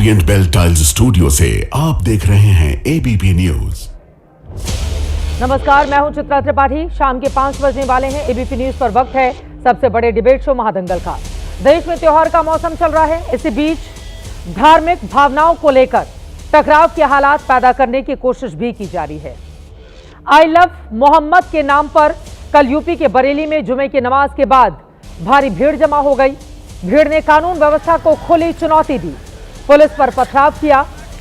Orient bell tiles studio से आप देख रहे हैं एबीपी न्यूज। नमस्कार, मैं हूं चित्रा त्रिपाठी। शाम के 5 बजने वाले हैं। एबीपी न्यूज पर वक्त है सबसे बड़े डिबेट शो महादंगल का। देश में त्योहार का मौसम चल रहा है। इसी बीच धार्मिक भावनाओं को लेकर टकराव के हालात पैदा करने की कोशिश भी की जा रही है। आई लव मोहम्मद के नाम पर कल यूपी के बरेली में जुमे की नमाज के बाद भारी भीड़ जमा हो गई। भीड़ ने कानून व्यवस्था को खुली चुनौती दी, पुलिस पर पथराव किया।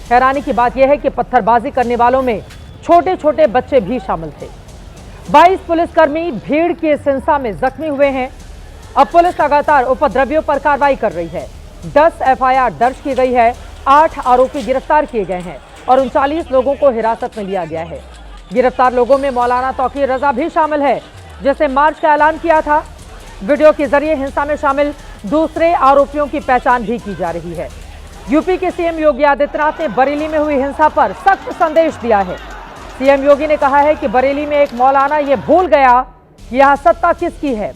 हैरानी की बात यह है कि पत्थरबाजी करने वालों में छोटे छोटे बच्चे भी शामिल थे। 22 पुलिसकर्मी भीड़ की इस हिंसा में जख्मी हुए हैं। अब पुलिस लगातार उपद्रवियों पर कार्रवाई कर रही है। 10 एफआईआर दर्ज की गई है। 8 आरोपी गिरफ्तार किए गए हैं और 39 लोगों को हिरासत में लिया गया है। गिरफ्तार लोगों में मौलाना तौकीर रजा भी शामिल है, जिसने मार्च का ऐलान किया था। वीडियो के जरिए हिंसा में शामिल दूसरे आरोपियों की पहचान भी की जा रही है। यूपी के सीएम योगी आदित्यनाथ ने बरेली में हुई हिंसा पर सख्त संदेश दिया है। सीएम योगी ने कहा है कि बरेली में एक मौलाना ये भूल गया कि यहाँ सत्ता किसकी है।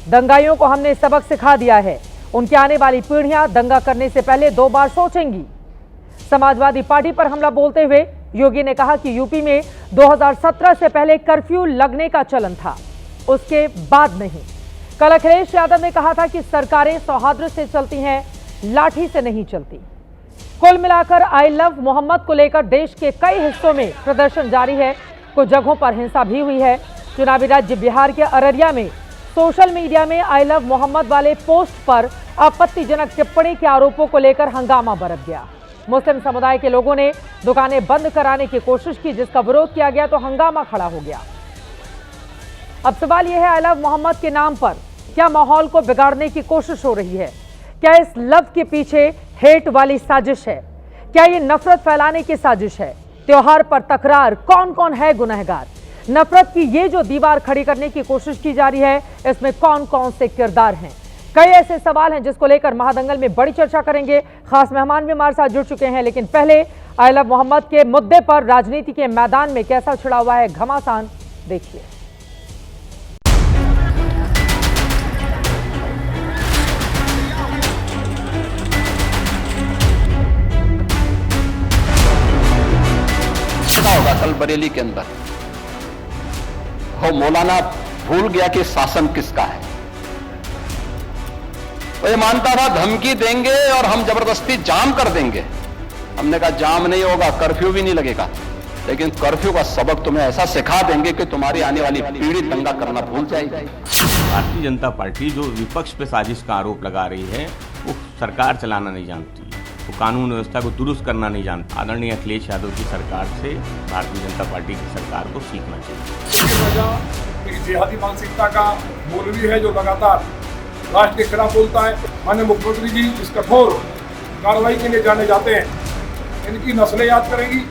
दंगाइयों को हमने सबक सिखा दिया है। उनकी आने वाली पीढ़ियां दंगा करने से पहले 2 बार सोचेंगी। समाजवादी पार्टी पर हमला बोलते हुए योगी ने कहा कि यूपी में 2017 से पहले कर्फ्यू लगने का चलन था, उसके बाद नहीं। कल अखिलेश यादव ने कहा था कि सरकारें सौहार्द से चलती हैं, लाठी से नहीं चलती। कुल मिलाकर आई लव मोहम्मद को लेकर देश के कई हिस्सों में प्रदर्शन जारी है। कुछ जगहों पर हिंसा भी हुई है। चुनावी राज्य बिहार के अररिया में सोशल मीडिया में आई लव मोहम्मद वाले पोस्ट पर आपत्तिजनक टिप्पणी के आरोपों को लेकर हंगामा बरत गया। मुस्लिम समुदाय के लोगों ने दुकानें बंद कराने की कोशिश की, जिसका विरोध किया गया तो हंगामा खड़ा हो गया। अब सवाल यह है, आई लव मोहम्मद के नाम पर क्या माहौल को बिगाड़ने की कोशिश हो रही है? क्या इस लव के पीछे हेट वाली साजिश है? क्या ये नफरत फैलाने की साजिश है? त्योहार पर तकरार, कौन कौन है गुनहगार? नफरत की ये जो दीवार खड़ी करने की कोशिश की जा रही है, इसमें कौन कौन से किरदार हैं? कई ऐसे सवाल हैं जिसको लेकर महादंगल में बड़ी चर्चा करेंगे। खास मेहमान भी हमारे साथ जुड़ चुके हैं, लेकिन पहले आई लव मोहम्मद के मुद्दे पर राजनीति के मैदान में कैसा छिड़ा हुआ है घमासान, देखिए। होगा कल बरेली के अंदर वो मौलाना भूल गया कि शासन किसका है। वो ये मानता था धमकी देंगे और हम जबरदस्ती जाम कर देंगे। हमने कहा जाम नहीं होगा, कर्फ्यू भी नहीं लगेगा, लेकिन कर्फ्यू का सबक तुम्हें ऐसा सिखा देंगे कि तुम्हारी आने वाली पीढ़ी दंगा करना भूल जाएगी। भारतीय जनता पार्टी जो विपक्ष पे साजिश का आरोप लगा रही है, वो सरकार चलाना नहीं जानती, वो कानून व्यवस्था को दुरुस्त करना नहीं जानता। आदरणीय अखिलेश यादव की सरकार से भारतीय जनता पार्टी की सरकार को सीखना चाहिए। एक जिहादी मानसिकता का मौलवी है जो लगातार राष्ट्र के खिलाफ बोलता है। माननीय मुख्यमंत्री जी इस कठोर कार्रवाई के लिए जाने जाते हैं, इनकी नस्लें याद करेंगी।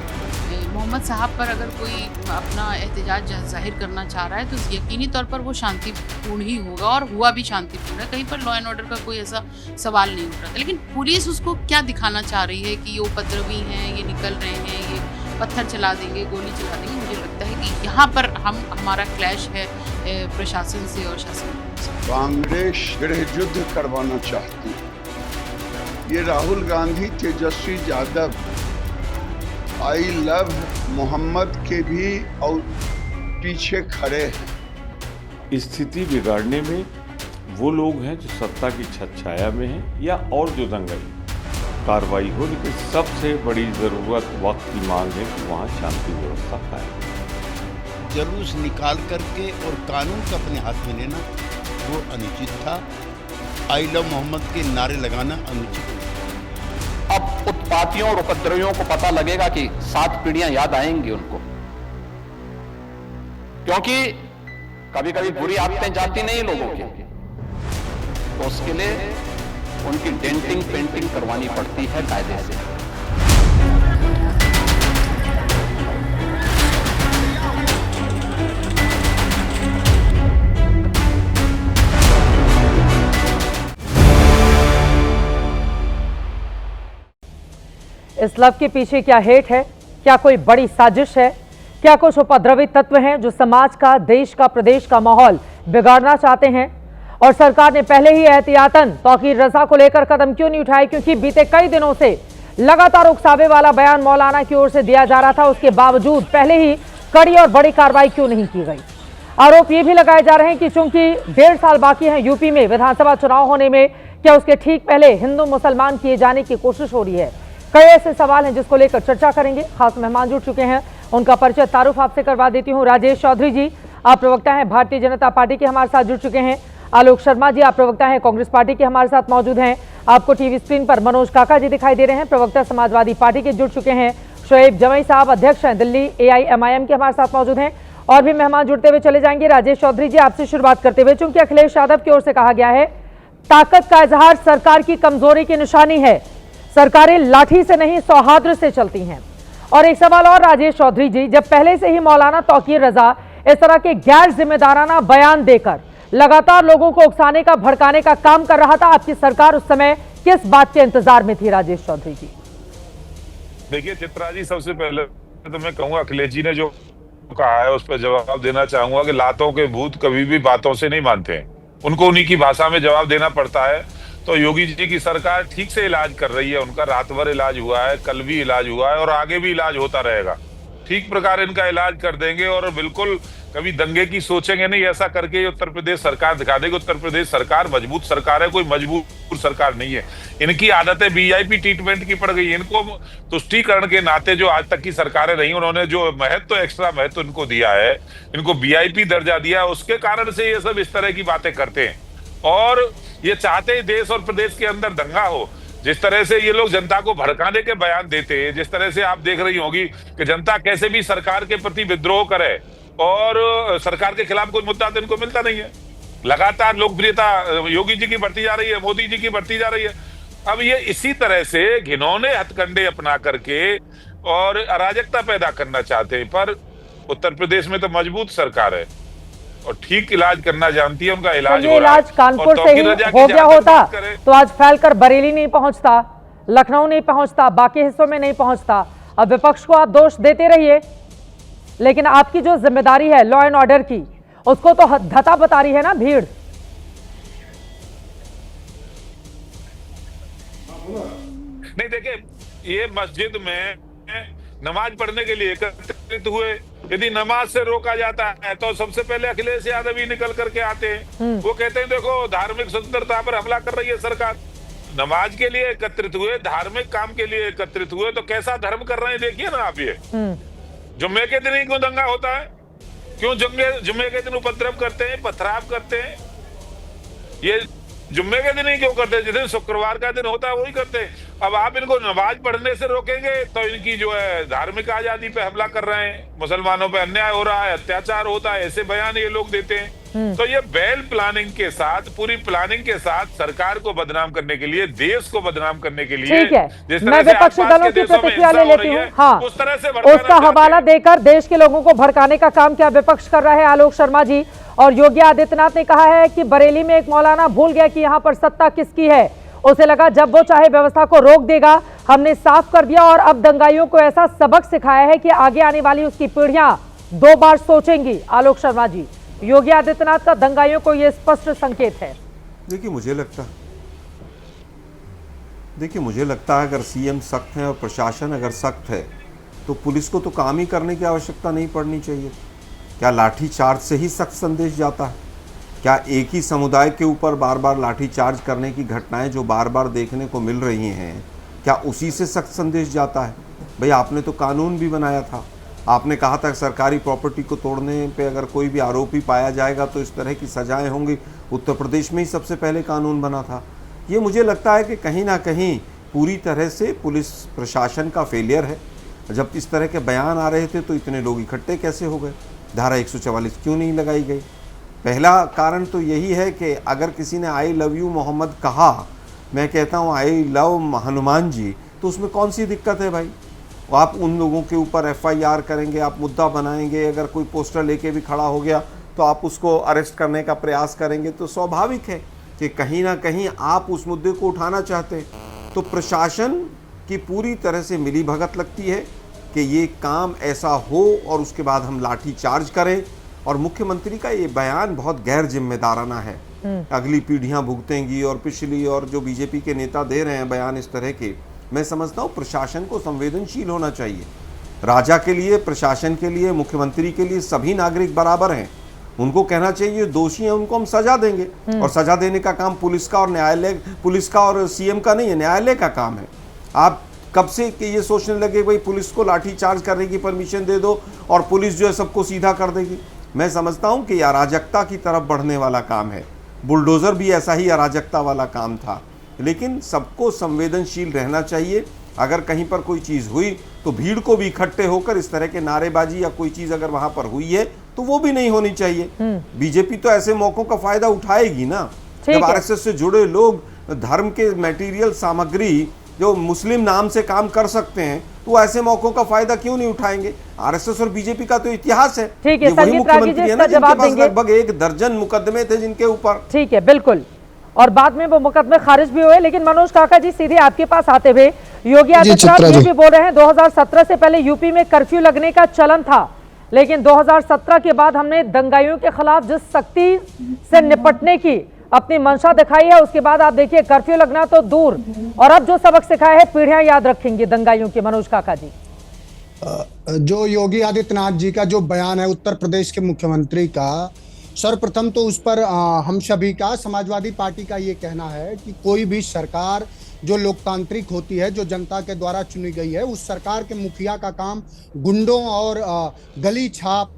मोहम्मद साहब पर अगर कोई अपना एहतजाज जाहिर करना चाह रहा है तो यकीनी तौर पर वो शांतिपूर्ण ही होगा, और हुआ भी शांतिपूर्ण है। कहीं पर लॉ एंड ऑर्डर का कोई ऐसा सवाल नहीं उठ रहा था। लेकिन पुलिस उसको क्या दिखाना चाह रही है कि ये उपद्रवी हैं, ये निकल रहे हैं, ये पत्थर चला देंगे, गोली चला देंगे। मुझे लगता है कि यहाँ पर हमारा क्लैश है प्रशासन से और शासन से। कांग्रेस गृह युद्ध करवाना चाहती है। ये राहुल गांधी, तेजस्वी यादव आई लव मोहम्मद के भी और पीछे खड़े हैं। स्थिति बिगाड़ने में वो लोग हैं जो सत्ता की छाया में हैं या और जो दंगाई कार्रवाई हो, लेकिन सबसे बड़ी ज़रूरत वक्त की मांग है कि वहाँ शांति व्यवस्था कायम। जलूस निकाल करके और कानून को अपने हाथ में लेना वो अनुचित था। आई लव मोहम्मद के नारे लगाना अनुचित। अब उत्पातियों और उपद्रवियों को पता लगेगा कि 7 पीढ़ियां याद आएंगी उनको, क्योंकि कभी कभी बुरी आदतें जाती नहीं लोगों की, तो उसके लिए उनकी डेंटिंग पेंटिंग करवानी पड़ती है कायदे से। इस लव के पीछे क्या हेट है? क्या कोई बड़ी साजिश है? क्या कुछ उपद्रवी तत्व हैं जो समाज का, देश का, प्रदेश का माहौल बिगाड़ना चाहते हैं? और सरकार ने पहले ही एहतियातन तौकीर रजा को लेकर कदम क्यों नहीं उठाए? क्योंकि बीते कई दिनों से लगातार उकसावे वाला बयान मौलाना की ओर से दिया जा रहा था, उसके बावजूद पहले ही कड़ी और बड़ी कार्रवाई क्यों नहीं की गई। आरोप ये भी लगाए जा रहे हैं कि चूंकि 1.5 साल बाकी हैं यूपी में विधानसभा चुनाव होने में, क्या उसके ठीक पहले हिंदू मुसलमान किए जाने की कोशिश हो रही है। कई ऐसे सवाल हैं जिसको लेकर चर्चा करेंगे। खास मेहमान जुड़ चुके हैं, उनका परिचय तारुफ आपसे करवा देती हूँ। राजेश चौधरी जी, आप प्रवक्ता हैं भारतीय जनता पार्टी के, हमारे साथ जुड़ चुके हैं। आलोक शर्मा जी, आप प्रवक्ता हैं कांग्रेस पार्टी के, हमारे साथ मौजूद हैं। आपको टीवी स्क्रीन पर मनोज काका जी दिखाई दे रहे हैं, प्रवक्ता समाजवादी पार्टी के जुड़ चुके हैं। शोएब जमई साहब अध्यक्ष हैं दिल्ली AIMIM के, हमारे साथ मौजूद हैं। और भी मेहमान जुड़ते हुए चले जाएंगे। राजेश चौधरी जी, आपसे शुरुआत करते हुए, चूंकि अखिलेश यादव की ओर से कहा गया है ताकत का इजहार सरकार की कमजोरी की निशानी है, सरकारें लाठी से नहीं सौहार्द से चलती हैं। और एक सवाल और राजेश चौधरी जी, जब पहले से ही मौलाना तौकीर रजा इस तरह के गैर जिम्मेदाराना बयान देकर लगातार लोगों को उकसाने का, भड़काने का काम कर रहा था, आपकी सरकार उस समय किस बात के इंतजार में थी। राजेश चौधरी जी, देखिए चित्रा जी, सबसे पहले तो मैं कहूंगा अखिलेश जी ने जो कहा है उस पर जवाब देना चाहूंगा कि लातों के भूत कभी भी बातों से नहीं मानते हैं, उनको उन्हीं की भाषा में जवाब देना पड़ता है। तो योगी जी की सरकार ठीक से इलाज कर रही है, उनका रात भर इलाज हुआ है, कल भी इलाज हुआ है और आगे भी इलाज होता रहेगा। ठीक प्रकार इनका इलाज कर देंगे और बिल्कुल कभी दंगे की सोचेंगे नहीं। ऐसा करके उत्तर प्रदेश सरकार दिखा देगी उत्तर प्रदेश सरकार मजबूत सरकार है, कोई मजबूर सरकार नहीं है। इनकी आदतें VIP ट्रीटमेंट की पड़ गई। इनको तुष्टीकरण के नाते जो आज तक की सरकारें रही, उन्होंने जो महत्व, एक्स्ट्रा महत्व इनको दिया है, इनको VIP दर्जा दिया है, उसके कारण से ये सब इस तरह की बातें करते हैं। और ये चाहते ही देश और प्रदेश के अंदर दंगा हो। जिस तरह से ये लोग जनता को भड़काने के बयान देते हैं, जिस तरह से आप देख रही होगी कि जनता कैसे भी सरकार के प्रति विद्रोह करे और सरकार के खिलाफ कोई मुद्दा तो इनको मिलता नहीं है। लगातार लोकप्रियता योगी जी की बढ़ती जा रही है, मोदी जी की बढ़ती जा रही है। अब ये इसी तरह से घिनौने हथकंडे अपना करके और अराजकता पैदा करना चाहते हैं। पर उत्तर प्रदेश में तो मजबूत सरकार है और ठीक इलाज करना जानती है, उनका इलाज हो रहा है। इलाज कानपुर से ही हो गया होता तो आज फैलकर बरेली नहीं पहुंचता, लखनऊ नहीं पहुंचता, बाकी हिस्सों में नहीं पहुंचता। अब विपक्ष को आप दोष देते रहिए, लेकिन आपकी जो जिम्मेदारी है लॉ एंड ऑर्डर की, उसको तो धता बता रही है ना भीड़। नहीं, देखिए ये मस्जिद में नमाज पढ़ने के लिए एकत्रित हुए, यदि नमाज से रोका जाता है तो सबसे पहले अखिलेश यादव ही निकल करके आते हैं। वो कहते हैं देखो धार्मिक स्वतंत्रता पर हमला कर रही है सरकार। नमाज के लिए एकत्रित हुए, धार्मिक काम के लिए एकत्रित हुए, तो कैसा धर्म कर रहे हैं देखिए ना आप। ये जुम्मे के दिन ही क्यों दंगा होता है, क्यों जुम्मे के दिन उपद्रव करते हैं, पथराव करते हैं। ये जुम्मे के दिन ही क्यों करते हैं, जिस दिन शुक्रवार का दिन होता है वही करते हैं। अब आप इनको नमाज पढ़ने से रोकेंगे तो इनकी जो है धार्मिक आजादी पे हमला कर रहे हैं, मुसलमानों पे अन्याय हो रहा है, अत्याचार होता है, ऐसे बयान ये लोग देते हैं। तो ये वेल प्लानिंग के साथ, पूरी प्लानिंग के साथ सरकार को बदनाम करने के लिए, देश को बदनाम करने के लिए, ठीक है, जिस मैं तरह से विपक्षी दलों की प्रतिक्रिया ले लेती हूँ। हाँ, उस तरह से उसका हवाला देकर देश के लोगों को भड़काने का काम क्या विपक्ष कर रहा है। आलोक शर्मा जी, और योगी आदित्यनाथ ने कहा है कि बरेली में एक मौलाना भूल गया कि यहाँ पर सत्ता किसकी है, उसे लगा जब वो चाहे व्यवस्था को रोक देगा, हमने साफ कर दिया और अब दंगाइयों को ऐसा सबक सिखाया है कि आगे आने वाली उसकी पीढ़ियां 2 बार सोचेंगी। आलोक शर्मा जी, योगी आदित्यनाथ का दंगाइयों को यह स्पष्ट संकेत है। देखिए मुझे लगता है अगर सीएम सख्त है और प्रशासन अगर सख्त है तो पुलिस को तो काम ही करने की आवश्यकता नहीं पड़नी चाहिए। क्या लाठी चार्ज से ही सख्त संदेश जाता है? क्या एक ही समुदाय के ऊपर बार बार लाठी चार्ज करने की घटनाएं जो बार बार देखने को मिल रही हैं, क्या उसी से सख्त संदेश जाता है? भाई आपने तो कानून भी बनाया था, आपने कहा था सरकारी प्रॉपर्टी को तोड़ने पे अगर कोई भी आरोपी पाया जाएगा तो इस तरह की सजाएं होंगी। उत्तर प्रदेश में ही सबसे पहले कानून बना था। ये मुझे लगता है कि कहीं ना कहीं पूरी तरह से पुलिस प्रशासन का फेलियर है। जब इस तरह के बयान आ रहे थे तो इतने लोग इकट्ठे कैसे हो गए? धारा 144 क्यों नहीं लगाई गई? पहला कारण तो यही है कि अगर किसी ने आई लव यू मोहम्मद कहा, मैं कहता हूँ आई लव हनुमान जी, तो उसमें कौन सी दिक्कत है भाई? आप उन लोगों के ऊपर FIR करेंगे, आप मुद्दा बनाएंगे, अगर कोई पोस्टर लेके भी खड़ा हो गया तो आप उसको अरेस्ट करने का प्रयास करेंगे, तो स्वाभाविक है कि कहीं ना कहीं आप उस मुद्दे को उठाना चाहते हैं। तो प्रशासन की पूरी तरह से मिलीभगत लगती है कि ये काम ऐसा हो और उसके बाद हम लाठी चार्ज करें। और मुख्यमंत्री का ये बयान बहुत गैर जिम्मेदाराना है। अगली पीढ़ियां भुगतेंगी, और पिछली और जो बीजेपी के नेता दे रहे हैं बयान इस तरह के, मैं समझता हूँ प्रशासन को संवेदनशील होना चाहिए। राजा के लिए, प्रशासन के लिए, मुख्यमंत्री के लिए सभी नागरिक बराबर हैं। उनको कहना चाहिए दोषी हैं उनको हम सजा देंगे, और सजा देने का काम पुलिस का और न्यायालय, पुलिस का और सीएम का नहीं है, न्यायालय का काम है। आप कब से कि ये सोचने लगे भाई पुलिस को लाठी चार्ज करने की परमिशन दे दो और पुलिस जो है सबको सीधा कर देगी। मैं समझता हूँ कि ये अराजकता की तरफ बढ़ने वाला काम है। बुलडोज़र भी ऐसा ही अराजकता वाला काम था, लेकिन सबको संवेदनशील रहना चाहिए। अगर कहीं पर कोई चीज़ हुई तो भीड़ को भी इकट्ठे होकर इस तरह के नारेबाजी या कोई चीज़ अगर वहाँ पर हुई है तो वो भी नहीं होनी चाहिए। बीजेपी तो ऐसे मौक़ों का फ़ायदा उठाएगी ना, जब आरएसएस से जुड़े लोग धर्म के मटेरियल सामग्री जो मुस्लिम नाम से काम कर सकते हैं तो ऐसे मौकों का फायदा क्यों नहीं उठाएंगे। आरएसएस और बीजेपी का तो इतिहास है। ठीक है, वही मुख्यमंत्री है ना जिनके पास लगभग 1 दर्जन मुकदमे थे जिनके ऊपर। ठीक है, बिल्कुल, और बाद में वो मुकदमे खारिज भी हुए। लेकिन मनोज काका जी, सीधे आपके पास आते हुए, योगी आदित्यनाथ ये भी बोल रहे हैं 2017 से पहले यूपी में कर्फ्यू लगने का चलन था, लेकिन 2017 के बाद हमने दंगाइयों के खिलाफ जिस सख्ती से निपटने की अपनी मंशा दिखाई है, उसके बाद आप देखिए कर्फ्यू लगना तो दूर, और अब जो सबक सिखाया है पीढ़ियां याद रखेंगी दंगाइयों के। मनोज काका जी, जो योगी आदित्यनाथ जी का जो बयान है उत्तर प्रदेश के मुख्यमंत्री का, सर्वप्रथम तो उस पर हम सभी का, समाजवादी पार्टी का ये कहना है कि कोई भी सरकार जो लोकतांत्रिक होती है, जो जनता के द्वारा चुनी गई है, उस सरकार के मुखिया का काम गुंडों और गली छाप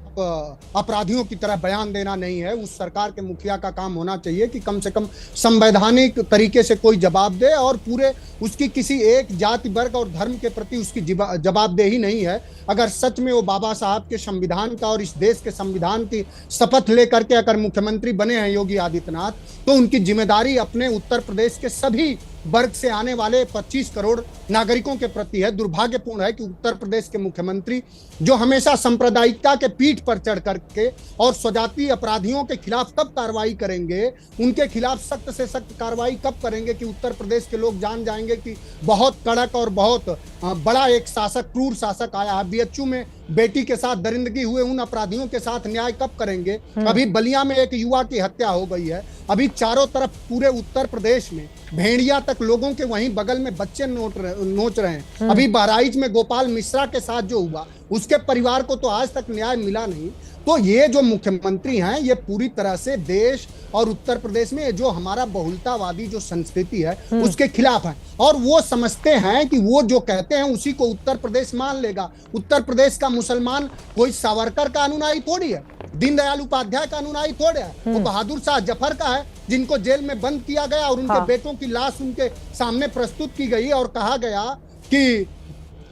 अपराधियों की तरह बयान देना नहीं है। उस सरकार के मुखिया का काम होना चाहिए कि कम से कम संवैधानिक तरीके से कोई जवाब दे, और पूरे उसकी किसी एक जाति, वर्ग और धर्म के प्रति उसकी जवाबदेही नहीं है। अगर सच में वो बाबा साहब के संविधान का और इस देश के संविधान की शपथ लेकर के अगर मुख्यमंत्री बने हैं योगी आदित्यनाथ, तो उनकी जिम्मेदारी अपने उत्तर प्रदेश के सभी वर्ग से आने वाले 25 करोड़ नागरिकों के प्रति है। दुर्भाग्यपूर्ण है कि उत्तर प्रदेश के मुख्यमंत्री जो हमेशा सांप्रदायिकता के पीठ पर चढ़ करके और स्वजातीय अपराधियों के खिलाफ कब कार्रवाई करेंगे, उनके खिलाफ सख्त से सख्त कार्रवाई कब करेंगे कि उत्तर प्रदेश के लोग जान जाएंगे कि बहुत कड़क और बहुत बड़ा एक शासक, क्रूर शासक आया है। बीएचयू में बेटी के साथ दरिंदगी हुए उन अपराधियों के साथ न्याय कब करेंगे। अभी बलिया में एक युवा की हत्या हो गई है, अभी चारों तरफ पूरे उत्तर प्रदेश में भेड़िया तक लोगों के वहीं बगल में बच्चे नोच रहे हैं। अभी बहराइच में गोपाल मिश्रा के साथ जो हुआ, उसके परिवार को तो आज तक न्याय मिला नहीं। तो ये जो मुख्यमंत्री हैं, ये पूरी तरह से देश और उत्तर प्रदेश में जो हमारा बहुलतावादी जो संस्कृति है उसके खिलाफ है, और वो समझते हैं कि वो जो कहते हैं उसी को उत्तर प्रदेश मान लेगा। उत्तर प्रदेश का मुसलमान कोई सावरकर का अनुयायी थोड़ी है, दीनदयाल उपाध्याय का अनुयायी थोड़े है, वो बहादुर शाह जफर का है, जिनको जेल में बंद किया गया और उनके बेटों की लाश उनके सामने प्रस्तुत की गई और कहा गया कि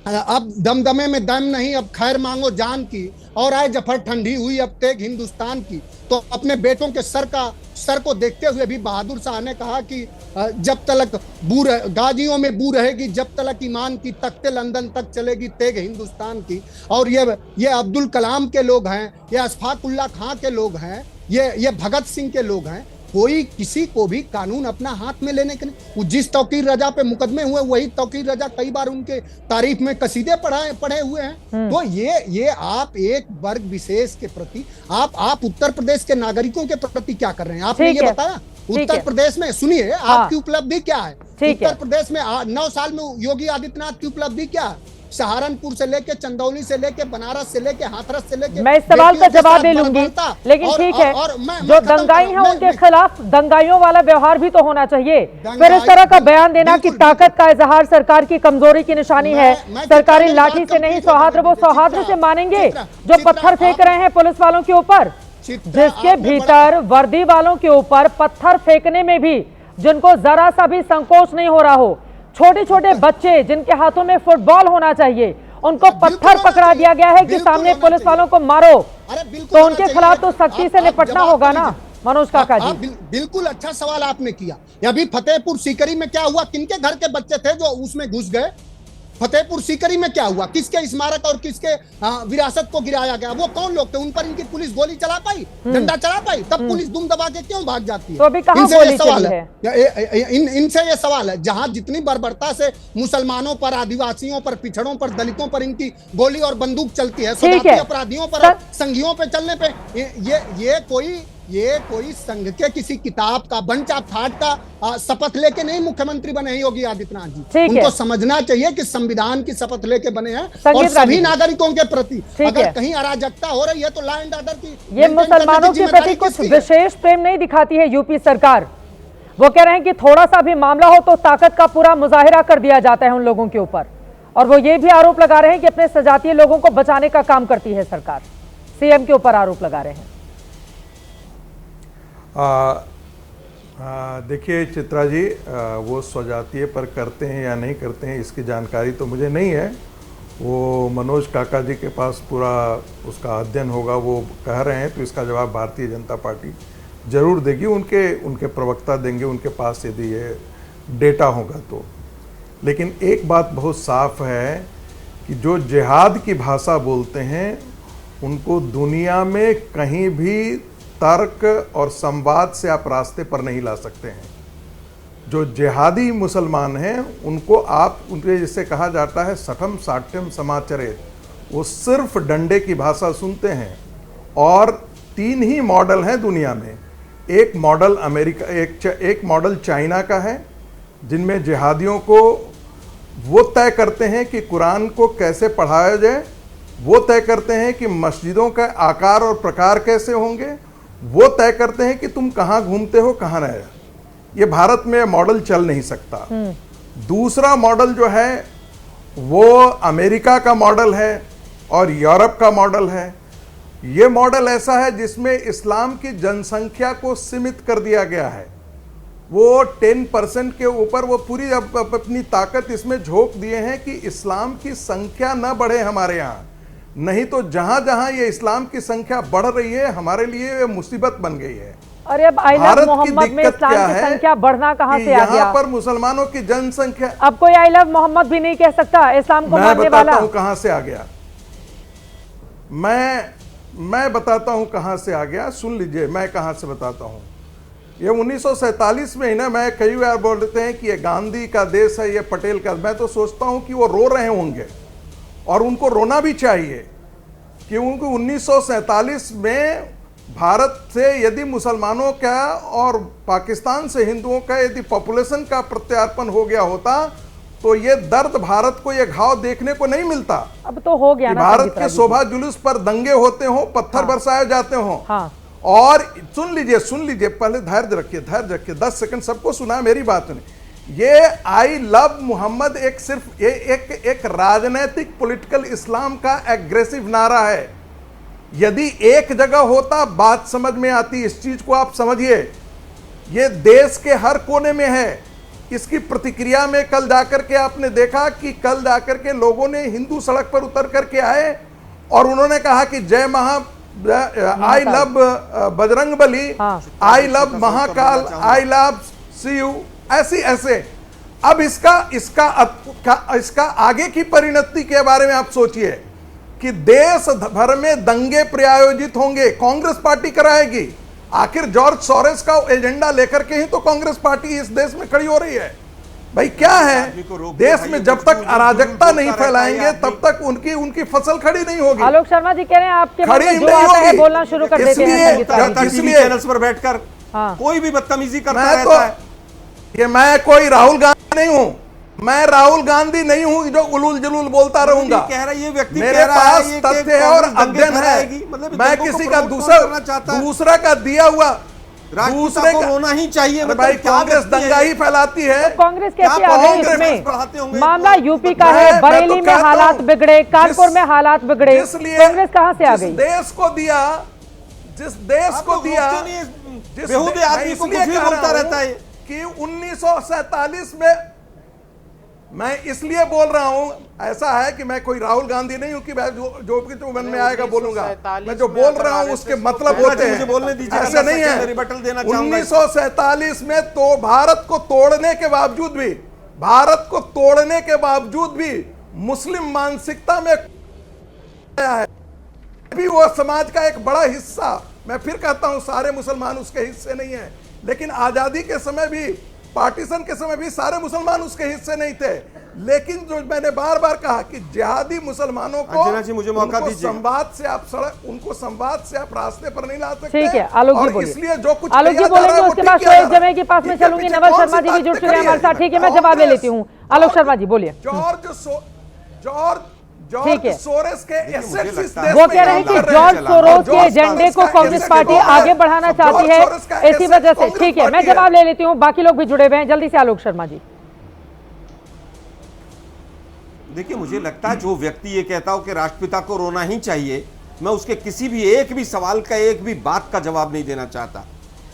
अब दमदमे में दम नहीं, अब खैर मांगो जान की, और आए जफर ठंडी हुई अब तेग हिंदुस्तान की। तो अपने बेटों के सर को देखते हुए भी बहादुर शाह ने कहा कि जब तलक गाजियों में बू रहेगी, जब तलक ईमान की, तख्ते लंदन तक चलेगी तेग हिंदुस्तान की। और ये अब्दुल कलाम के लोग हैं, ये अशफाकुल्ला खां के लोग हैं, ये भगत सिंह के लोग हैं। कोई किसी को भी कानून अपना हाथ में लेने के नहीं। जिस तौकीर रजा पे मुकदमे हुए, वही तौकीर रजा कई बार उनके तारीफ में कसीदे पढ़े हुए हैं। तो ये आप एक वर्ग विशेष के प्रति, आप उत्तर प्रदेश के नागरिकों के प्रति क्या कर रहे हैं? आपने ये बताया उत्तर प्रदेश में, सुनिए आपकी उपलब्धि क्या है उत्तर प्रदेश में 9 साल में योगी आदित्यनाथ की उपलब्धि क्या है? सहारनपुर से लेके, चंदौली से लेके, बनारस से लेके, हाथरस से लेके, मैं इस सवाल का जवाब दे लूंगी, लेकिन ठीक है, जो दंगाई हैं उनके खिलाफ दंगाइयों वाला व्यवहार भी तो होना चाहिए। फिर इस तरह का बयान देना कि ताकत का इजहार सरकार की कमजोरी की निशानी है, सरकारी लाठी से नहीं सौहार्द, वो सौहार्द से मानेंगे जो पत्थर फेंक रहे हैं पुलिस वालों के ऊपर, जिसके भीतर वर्दी वालों के ऊपर पत्थर फेंकने में भी जिनको जरा सा भी संकोच नहीं हो रहा हो। छोटे छोटे बच्चे जिनके हाथों में फुटबॉल होना चाहिए, उनको पत्थर पकड़ा दिया गया है कि सामने पुलिस वालों को मारो, तो उनके खिलाफ तो सख्ती से निपटना होगा ना। मनोज काका जी, बिल्कुल अच्छा सवाल आपने किया। अभी फतेहपुर सीकरी में क्या हुआ? किनके घर के बच्चे थे जो उसमें घुस गए? फतेहपुर सीकरी में क्या हुआ? किसके स्मारक और किसके विरासत को गिराया गया? वो कौन लोग थे? उन पर इनकी पुलिस गोली चला पाई, डंडा चला पाई? तब पुलिस दुम दबा के क्यों भाग जाती है? तो अभी कहां गोली चली है? इनसे ये सवाल है, जहां जितनी बर्बरता से मुसलमानों पर, आदिवासियों पर, पिछड़ों पर, दलितों पर इनकी गोली और बंदूक चलती है, स्वजातीय अपराधियों पर, संघियों पे चलने पे ये कोई ये कोई संघ के किसी किताब का बंचा फाट का शपथ लेके नहीं मुख्यमंत्री बने हैं योगी आदित्यनाथ जी। उनको समझना चाहिए कि संविधान की शपथ लेके बने हैं और सभी नागरिकों के प्रति अगर कहीं अराजकता हो रही है तो लॉ एंड ऑर्डर की ये मुसलमानों के प्रति कुछ विशेष प्रेम नहीं दिखाती है यूपी सरकार। वो कह रहे हैं कि थोड़ा सा भी मामला हो तो ताकत का पूरा मुजाहिरा कर दिया जाता है उन लोगों के ऊपर, और वो ये भी आरोप लगा रहे हैं कि अपने सजातीय लोगों को बचाने का काम करती है सरकार। सीएम के ऊपर आरोप लगा रहे हैं। देखिए चित्रा जी, वो स्वजातीय पर करते हैं या नहीं करते हैं इसकी जानकारी तो मुझे नहीं है। वो मनोज काका जी के पास पूरा उसका अध्ययन होगा, वो कह रहे हैं तो इसका जवाब भारतीय जनता पार्टी जरूर देगी, उनके प्रवक्ता देंगे उनके पास यदि ये डेटा होगा तो। लेकिन एक बात बहुत साफ है कि जो जिहाद की भाषा बोलते हैं उनको दुनिया में कहीं भी तर्क और संवाद से आप रास्ते पर नहीं ला सकते हैं। जो जिहादी मुसलमान हैं उनको आप उनके जिससे कहा जाता है सठम साठ्यम समाचरित, वो सिर्फ डंडे की भाषा सुनते हैं। और 3 ही मॉडल हैं दुनिया में। एक मॉडल अमेरिका, एक मॉडल चाइना का है जिनमें जिहादियों को वो तय करते हैं कि कुरान को कैसे पढ़ाया जाए, वो तय करते हैं कि मस्जिदों का आकार और प्रकार कैसे होंगे, वो तय करते हैं कि तुम कहाँ घूमते हो कहाँ रह। ये भारत में मॉडल चल नहीं सकता। दूसरा मॉडल जो है वो अमेरिका का मॉडल है और यूरोप का मॉडल है। ये मॉडल ऐसा है जिसमें इस्लाम की जनसंख्या को सीमित कर दिया गया है। वो 10% के ऊपर वो पूरी अपनी ताकत इसमें झोंक दिए हैं कि इस्लाम की संख्या न बढ़े हमारे यहाँ, नहीं तो जहां जहां ये इस्लाम की संख्या बढ़ रही है हमारे लिए ये मुसीबत बन गई है। अरे अब आई लव मोहम्मद में इस्लाम की संख्या बढ़ना कहां से आ गया? यहाँ पर मुसलमानों की जनसंख्या, अब कोई आई लव मोहम्मद भी नहीं कह सकता इस्लाम को मानने वाला। मैं बताता हूं कहां से आ गया, मैं बताता हूं कहां से आ गया। सुन लीजिए मैं कहां से बताता हूं। ये 1947 में ही ना, मैं कई बार बोलते हैं कि ये गांधी का देश है, ये पटेल का। मैं तो सोचता हूं कि वो रो रहे होंगे और उनको रोना भी चाहिए, क्योंकि 1947 में भारत से यदि मुसलमानों का और पाकिस्तान से हिंदुओं का यदि पॉपुलेशन का प्रत्यार्पण हो गया होता तो ये दर्द भारत को, ये घाव देखने को नहीं मिलता। अब तो हो गया ना। भारत के शोभा जुलूस पर दंगे होते हो, पत्थर बरसाए जाते हो। और सुन लीजिए पहले धैर्य रखिए 10 सेकंड सबको सुना मेरी बात सुनिए। ये आई लव मोहम्मद एक सिर्फ एक राजनीतिक पॉलिटिकल इस्लाम का एग्रेसिव नारा है। यदि एक जगह होता बात समझ में आती। इस चीज को आप समझिए, ये देश के हर कोने में है। इसकी प्रतिक्रिया में कल जाकर के आपने देखा कि कल जाकर के लोगों ने हिंदू सड़क पर उतर करके आए और उन्होंने कहा कि जय I love Bajrangbali, I love Mahakal, I love Shiv, ऐसे। अब इसका आगे की परिणति के बारे में आप सोचिए कि देश भर में दंगे प्रायोजित होंगे, कांग्रेस पार्टी कराएगी। आखिर जॉर्ज सोरेस का एजेंडा लेकर के ही तो कांग्रेस पार्टी इस देश में खड़ी हो रही है। भाई क्या है, देश में जब तक अराजकता नहीं फैलाएंगे तब तक उनकी फसल खड़ी नहीं होगी। आलोक शर्मा जी कह रहे हैं आपके मन में जो आता है बोलना शुरू कर देते हैं। इसलिए चैनल्स पर बैठकर कोई भी बदतमीजी करता रहता है। कि मैं कोई राहुल गांधी नहीं हूं, मैं राहुल गांधी नहीं हूं जो उलूल जलूल बोलता रहूंगा। कह रहा है ये व्यक्ति, मेरे पास तथ्य है और अध्ययन है। मैं किसी का दूसरा का दिया हुआ दूसरे को होना ही चाहिए। भाई कांग्रेस दंगा ही फैलाती है। तो कांग्रेस कैसे आ गई इसमें? मामला यूपी का है, बरेली में हालात बिगड़े, कानपुर में हालात बिगड़े, कांग्रेस कहां से आ गई? जिस देश को दिया बेहूदे आदमी को कुछ भी बोलता रहता है कि 1947 में, मैं इसलिए बोल रहा हूं, ऐसा है कि मैं कोई राहुल गांधी नहीं हूं कि जो भी तो मन में आएगा बोलूंगा। मैं जो बोल रहा हूं उसके मतलब होते हैं, बोलने दीजिए। ऐसा नहीं है। 1947 में तो भारत को तोड़ने के बावजूद भी मुस्लिम मानसिकता में है भी वो समाज का एक बड़ा हिस्सा। मैं फिर कहता हूं सारे मुसलमान उसके हिस्से नहीं है, लेकिन आजादी के समय भी, पार्टीशन के समय भी सारे मुसलमान उसके हिस्से नहीं थे। लेकिन जो मैंने बार बार कहा कि जिहादी मुसलमानों को अंजना जी, मुझे मौका उनको दीजिए। संवाद से आप रास्ते पर नहीं ला सकते। ठीक है, आलोक जी और बोलिए। इसलिए जो कुछ आलोक जी किया जा रहा बोलेंगे, है, वो उसके ठीक बाद किया जा शोएब रहा है। जमे के पास में इसके चलूंगी। पीछे नवल कौन शर्मा सी जी भी जुड़ बात चुके हैं हमारे खड़ी साथ। ठीक है, मैं जवाब ले लेती हूँ। आलोक शर्मा जी बोलिए। ठीक है। जॉर्ज सोरोस के एसेट्स इस देश वो में कह रहे हैं काम कि कर जॉर्ज हैं। सोरोस के जॉर्ज एजेंडे को सोरोस का कांग्रेस एसेट पार्टी कौन है? आगे बढ़ाना चाहती जॉर्ज है, सोरोस का इसी एसेट वजह से। कांग्रेस ठीक है, मैं पार्टी है। जवाब ले लेती हूँ, बाकी लोग भी जुड़े हुए हैं। जल्दी से आलोक शर्मा जी। देखिए, मुझे लगता है जो व्यक्ति ये कहता हो कि राष्ट्रपिता को रोना ही चाहिए, मैं उसके किसी भी एक भी सवाल का, एक भी बात का जवाब नहीं देना चाहता।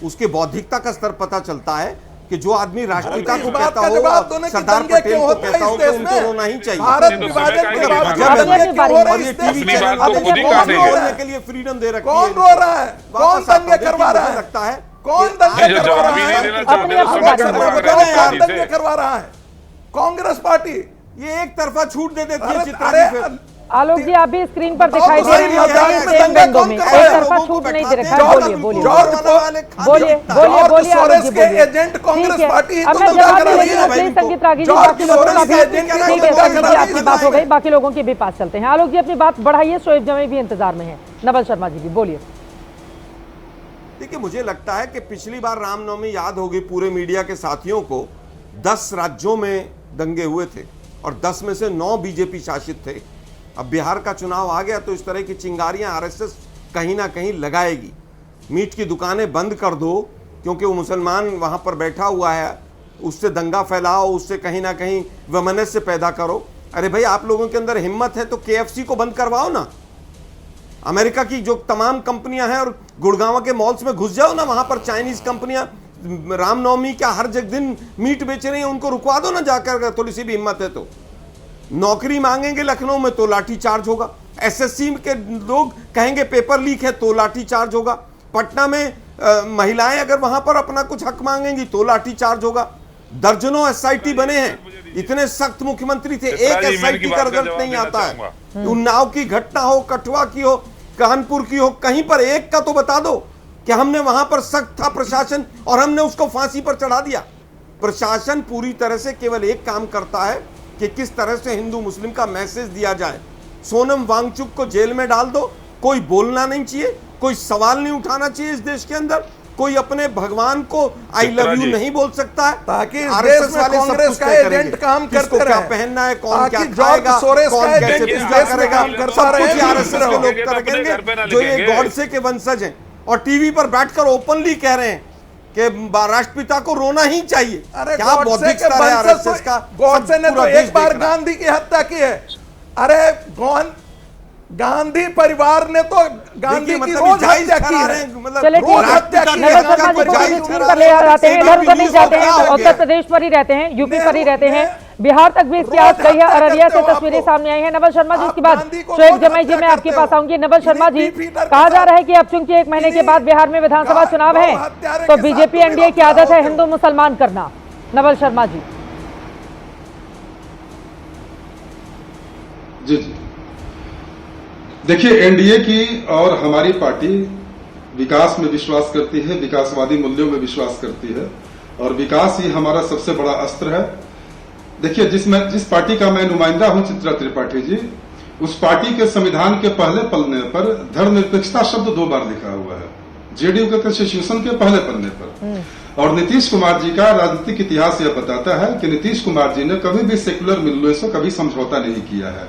उसके बौद्धिकता का स्तर पता चलता है कि जो आदमी राष्ट्रपिता को कहता हो, सरदार पटेल को कहता हो कि उनको रोना ही चाहिए। भारत विभाजन के बाद के लिए फ्रीडम दे रखी है। कौन रो रहा है? कौन दंगे करवा रहा है? लगता है कौन दंगे करवा रहा है? दंगे करवा रहा है कांग्रेस पार्टी। ये एक तरफा छूट दे देती है। आलोक जी, आप भी स्क्रीन पर दिखाई दे रहे हैं। एक तरफा छूट नहीं दे रखा है। बोलिए बोलिए बोलिए बोलिए आलोक जी, बोलिए। एजेंट कांग्रेस पार्टी अब मैं जवाब दे रही हूँ। प्लीज संगीत रागी जी, बाकी लोगों का भी। ठीक है, संगीत जी, आपकी बात हो गई, बाकी लोगों के भी पास चलते हैं। आलोक जी अपनी बात बढ़ाइए, शोएब जमे भी इंतजार में है। नवल शर्मा जी भी बोलिए। देखिए, मुझे लगता है कि पिछली बार रामनवमी याद होगी पूरे मीडिया के साथियों को, 10 राज्यों में दंगे हुए थे और 10 में से 9 बीजेपी शासित थे। अब बिहार का चुनाव आ गया तो इस तरह की चिंगारियां आरएसएस कहीं ना कहीं लगाएगी। मीट की दुकानें बंद कर दो क्योंकि वो मुसलमान वहां पर बैठा हुआ है, उससे दंगा फैलाओ, उससे कहीं ना कहीं वमनस्य पैदा करो। अरे भाई, आप लोगों के अंदर हिम्मत है तो KFC को बंद करवाओ ना। अमेरिका की जो तमाम कंपनियां हैं और गुड़गांव के मॉल्स में घुस जाओ ना, वहां पर चाइनीज कंपनियां रामनवमी का हर दिन मीट बेच रही हैं, उनको रुकवा दो ना जाकर, थोड़ी सी भी हिम्मत है तो। नौकरी मांगेंगे लखनऊ में तो लाठी चार्ज होगा। SSC के लोग कहेंगे पेपर लीक है तो लाठी चार्ज होगा। पटना में महिलाएं अगर वहां पर अपना कुछ हक मांगेंगी तो लाठी चार्ज होगा। दर्जनों SIT बने हैं, इतने सख्त मुख्यमंत्री थे, एक SIT का रिजल्ट नहीं आता है। उन्नाव की घटना हो, कठुआ की हो, कानपुर की हो, कहीं पर एक का तो बता दो कि हमने वहां पर सख्त था प्रशासन और हमने उसको फांसी पर चढ़ा दिया। प्रशासन पूरी तरह से केवल एक काम करता है कि किस तरह से हिंदू मुस्लिम का मैसेज दिया जाए। सोनम वांगचुक को जेल में डाल दो, कोई बोलना नहीं चाहिए, कोई सवाल नहीं उठाना चाहिए इस देश के अंदर, कोई अपने भगवान को आई लव यू नहीं बोल सकता है, ताकि इस देश में कांग्रेस का एजेंट काम करते रहे। क्या पहनना है, कौन क्या जॉर्ज खाएगा, सोरोस का कौन एजेंट कैसे इस पूजा देश में करेगा, काम करता सब रहे। कुछ आरएसएस के लोग करेंगे जो ये गॉडसे के वंशज हैं और टीवी पर बैठकर ओपनली कह रहे हैं कि राष्ट्रपिता को रोना ही चाहिए। अरे क्या बौद्धिक स्तर है आरएसएस का? गॉडसे ने तो एक बार गांधी की हत्या की है। अरे गांधी परिवार ने तो गांधी की रोज हत्या की है। चलिए ठीक है, नवल शर्मा जी को स्क्रीन पर ले आते हैं, इधर उधर नहीं जाते हैं, उत्तर प्रदेश पर ही रहते हैं, यूपी पर ही रहते हैं, बिहार तक भी इसकी आज गई है। अररिया से तस्वीरें सामने आई हैं। नवल शर्मा जी, इसके बाद शोएब जमे जी मैं आपके पास आऊंगी। नवल शर्मा जी, कहा जा रहा है कि अब चूंकि 1 महीने के बाद बिहार में विधानसभा चुनाव है तो बीजेपी एनडीए की आदत है हिंदू मुसलमान करना। नवल शर्मा जी। जी जी, देखिए, एनडीए की और हमारी पार्टी विकास में विश्वास करती है, विकासवादी मूल्यों में विश्वास करती है और विकास ही हमारा सबसे बड़ा अस्त्र है। देखिए, जिस पार्टी का मैं नुमाइंदा हूं, चित्रा त्रिपाठी जी, उस पार्टी के संविधान के पहले पन्ने पर धर्मनिरपेक्षता शब्द 2 बार लिखा हुआ है, जेडीयू के कॉन्स्टिट्यूशन के पहले पन्ने पर। और नीतीश कुमार जी का राजनीतिक इतिहास यह बताता है कि नीतीश कुमार जी ने कभी भी सेकुलर मूल्यों से कभी समझौता नहीं किया है।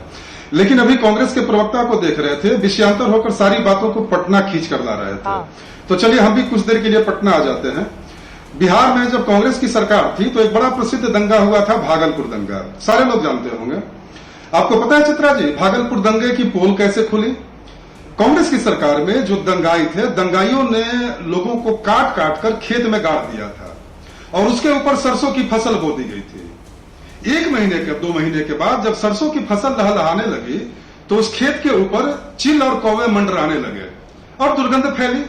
लेकिन अभी कांग्रेस के प्रवक्ता को देख रहे थे, विषयांतर होकर सारी बातों को पटना खींच कर ला रहे थे। तो चलिए हम भी कुछ देर के लिए पटना आ जाते हैं। बिहार में जब कांग्रेस की सरकार थी तो एक बड़ा प्रसिद्ध दंगा हुआ था, भागलपुर दंगा, सारे लोग जानते होंगे। आपको पता है चित्रा जी, भागलपुर दंगे की पोल कैसे खुली? कांग्रेस की सरकार में जो दंगाई थे, दंगाइयों ने लोगों को काट काट कर खेत में गाड़ दिया था और उसके ऊपर सरसों की फसल बो दी गई थी। 1 महीने के 2 महीने के बाद जब सरसों की फसल लहलहाने लगी तो उस खेत के ऊपर चिल और कौवे मंडराने लगे और दुर्गंध फैली।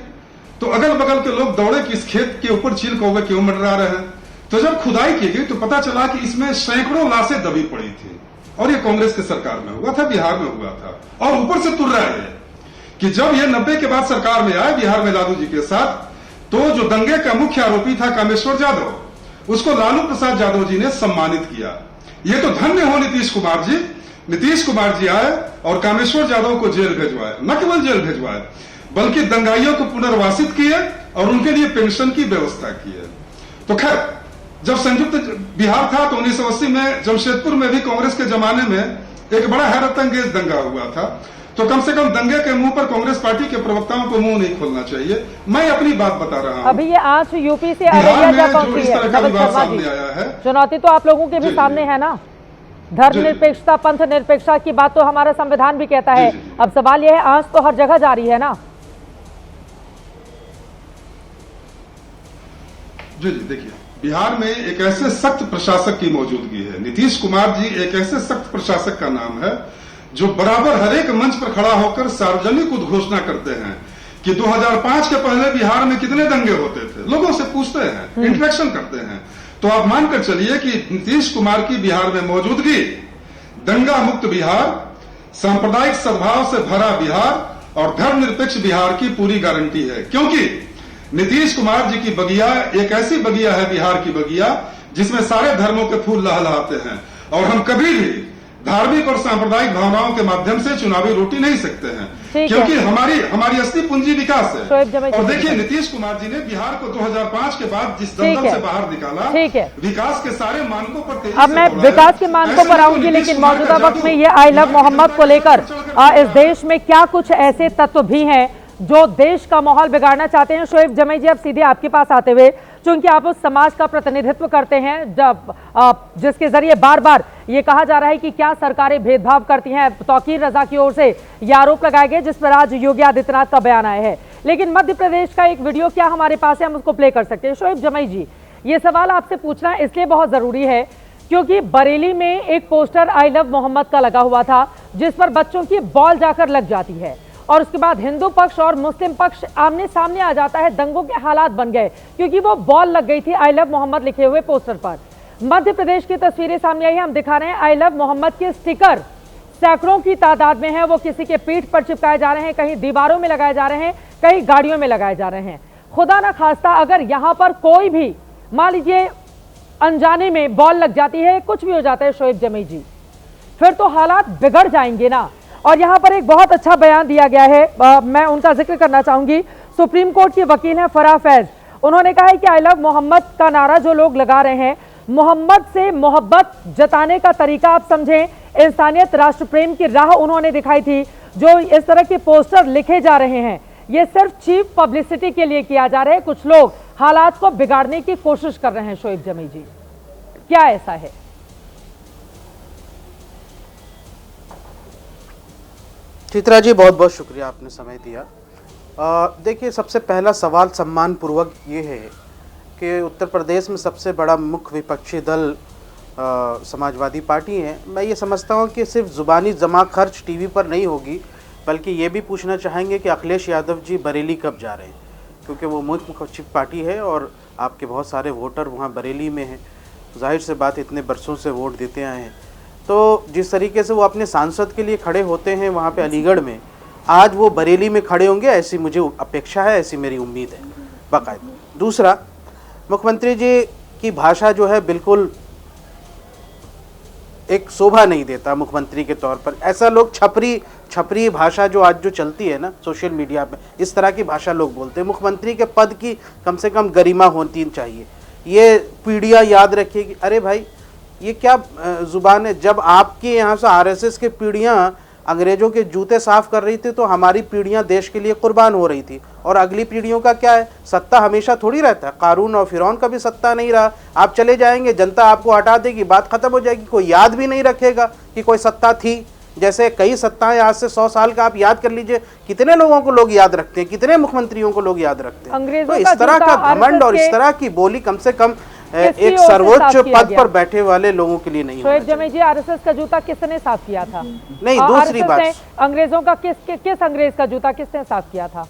तो अगल बगल के लोग दौड़े कि इस खेत के ऊपर चिल कौवे क्यों मंडरा रहे हैं। तो जब खुदाई की गई तो पता चला कि इसमें सैकड़ों लाशें दबी पड़ी थी और ये कांग्रेस की सरकार में हुआ था, बिहार में हुआ था। और ऊपर से तुर्रा है कि जब ये 90 के बाद सरकार में आए बिहार में लालू जी के साथ, तो जो दंगे का मुख्य आरोपी था कामेश्वर यादव, उसको लालू प्रसाद यादव जी ने सम्मानित किया ये तो धन्य हो नीतीश कुमार जी। नीतीश कुमार जी आए और कामेश्वर यादव को जेल भेजवाए, न केवल जेल भेजवाए बल्कि दंगाइयों को पुनर्वासित किए और उनके लिए पेंशन की व्यवस्था की है। तो खैर, जब संयुक्त बिहार था तो 1980 में जमशेदपुर में भी कांग्रेस के जमाने में एक बड़ा हैरत अंगेज दंगा हुआ था। तो कम से कम दंगे के मुंह पर कांग्रेस पार्टी के प्रवक्ताओं को मुंह नहीं खोलना चाहिए। मैं अपनी बात बता रहा हूँ। अभी ये आज यूपी से अररिया जा पहुंची है, चुनौती तो आप लोगों के भी सामने है ना। धर्मनिरपेक्षता, पंथ निरपेक्षता की बात तो हमारा संविधान भी कहता है। अब सवाल यह है, आंच तो हर जगह जारी है ना। जी देखिए, बिहार में एक ऐसे सख्त प्रशासक की मौजूदगी है। नीतीश कुमार जी एक ऐसे सख्त प्रशासक का नाम है जो बराबर हर एक मंच पर खड़ा होकर सार्वजनिक उद्घोषणा करते हैं कि 2005 के पहले बिहार में कितने दंगे होते थे। लोगों से पूछते हैं, इंटरेक्शन करते हैं। तो आप मानकर चलिए कि नीतीश कुमार की बिहार में मौजूदगी दंगा मुक्त बिहार, सांप्रदायिक सद्भाव से भरा बिहार और धर्मनिरपेक्ष बिहार की पूरी गारंटी है। क्योंकि नीतीश कुमार जी की बगिया एक ऐसी बगिया है, बिहार की बगिया, जिसमें सारे धर्मों के फूल लहलहाते हैं। और हम कभी भी धार्मिक और सांप्रदायिक भावनाओं के माध्यम से चुनावी रोटी नहीं सकते हैं, क्योंकि हमारी असली पूंजी विकास है। और देखिए, नीतीश कुमार जी ने बिहार को 2005 के बाद जिस दलदल से बाहर निकाला, विकास के सारे मानकों पर अब मैं विकास के मानकों पर आऊंगी, लेकिन मौजूदा वक्त में ये आई लव मोहम्मद को लेकर इस देश में क्या कुछ ऐसे तत्व भी हैं जो देश का माहौल बिगाड़ना चाहते हैं। शोएब जमई जी, अब सीधे आपके पास आते हुए, क्योंकि आप उस समाज का प्रतिनिधित्व करते हैं जिसके जरिए बार बार ये कहा जा रहा है कि क्या सरकारें भेदभाव करती हैं। तौकीर रजा की ओर से ये आरोप लगाए गए, जिस पर आज योगी आदित्यनाथ का बयान आया है। लेकिन मध्य प्रदेश का एक वीडियो क्या हमारे पास है, हम उसको प्ले कर सकते हैं। शोएब जमई जी, ये सवाल आपसे पूछना इसलिए बहुत जरूरी है क्योंकि बरेली में एक पोस्टर आई लव मोहम्मद का लगा हुआ था, जिस पर बच्चों की बॉल जाकर लग जाती है और उसके बाद हिंदू पक्ष और मुस्लिम पक्ष आमने सामने आ जाता है। दंगों के हालात बन गए क्योंकि वो बॉल लग गई थी आई लव मोहम्मद लिखे हुए पोस्टर पर। मध्य प्रदेश की तस्वीरें सामने आई है, हम दिखा रहे हैं। आई लव मोहम्मद के स्टिकर सैकड़ों की तादाद में है, वो किसी के पीठ पर चिपकाए जा रहे हैं, कहीं दीवारों में लगाए जा रहे हैं, कहीं गाड़ियों में लगाए जा रहे हैं। खुदा ना खास्ता अगर यहाँ पर कोई भी मान लीजिए अनजाने में बॉल लग जाती है, कुछ भी हो जाता है शोएब जमई जी, फिर तो हालात बिगड़ जाएंगे ना। और यहाँ पर एक बहुत अच्छा बयान दिया गया है, मैं उनका जिक्र करना चाहूंगी। सुप्रीम कोर्ट के वकील हैं फराह फैज, उन्होंने कहा है कि आई लव मोहम्मद का नारा जो लोग लगा रहे हैं, मोहम्मद से मोहब्बत जताने का तरीका आप समझें, इंसानियत राष्ट्र प्रेम की राह उन्होंने दिखाई थी। जो इस तरह के पोस्टर लिखे जा रहे हैं, ये सिर्फ चीप पब्लिसिटी के लिए किया जा रहा है। कुछ लोग हालात को बिगाड़ने की कोशिश कर रहे हैं। शोएब जमई जी, क्या ऐसा है? चित्रा जी, बहुत बहुत शुक्रिया, आपने समय दिया। देखिए, सबसे पहला सवाल सम्मान पूर्वक ये है कि उत्तर प्रदेश में सबसे बड़ा मुख्य विपक्षी दल समाजवादी पार्टी है। मैं ये समझता हूँ कि सिर्फ ज़ुबानी जमा खर्च टीवी पर नहीं होगी, बल्कि ये भी पूछना चाहेंगे कि अखिलेश यादव जी बरेली कब जा रहे हैं, क्योंकि वो मुख्य विपक्षी पार्टी है और आपके बहुत सारे वोटर वहाँ बरेली में हैं। जाहिर से बात, इतने बरसों से वोट देते आए हैं, तो जिस तरीके से वो अपने सांसद के लिए खड़े होते हैं वहाँ पे अलीगढ़ में, आज वो बरेली में खड़े होंगे, ऐसी मुझे अपेक्षा है, ऐसी मेरी उम्मीद है बाकायदा। दूसरा, मुख्यमंत्री जी की भाषा जो है बिल्कुल एक शोभा नहीं देता मुख्यमंत्री के तौर पर। ऐसा लोग छपरी भाषा जो आज जो चलती है ना सोशल मीडिया पे, इस तरह की भाषा लोग बोलते हैं। मुख्यमंत्री के पद की कम से कम गरिमा होनी चाहिए। ये पीढ़ियाँ याद रखिए कि अरे भाई, ये क्या जुबान है। जब आपके यहाँ से आरएसएस की पीढ़ियाँ अंग्रेजों के जूते साफ कर रही थी, तो हमारी पीढ़ियाँ देश के लिए कुर्बान हो रही थी। और अगली पीढ़ियों का क्या है, सत्ता हमेशा थोड़ी रहता है। कारून और फिरौन का भी सत्ता नहीं रहा। आप चले जाएंगे, जनता आपको हटा देगी, बात खत्म हो जाएगी, कोई याद भी नहीं रखेगा कि कोई सत्ता थी। जैसे कई सत्ताएं आज से 100 साल का आप याद कर लीजिए, कितने लोगों को लोग याद रखते हैं, कितने मुख्यमंत्रियों को लोग याद रखते हैं। तो इस तरह का घमंड और इस तरह की बोली कम से कम एक सर्वोच्च पद पर बैठे वाले लोगों के लिए नहीं होना चाहिए। शोएब जमई जी, आरएसएस का जूता किसने साफ किया था? नहीं, दूसरी बात, अंग्रेजों का किस अंग्रेज का जूता किसने साफ किया था?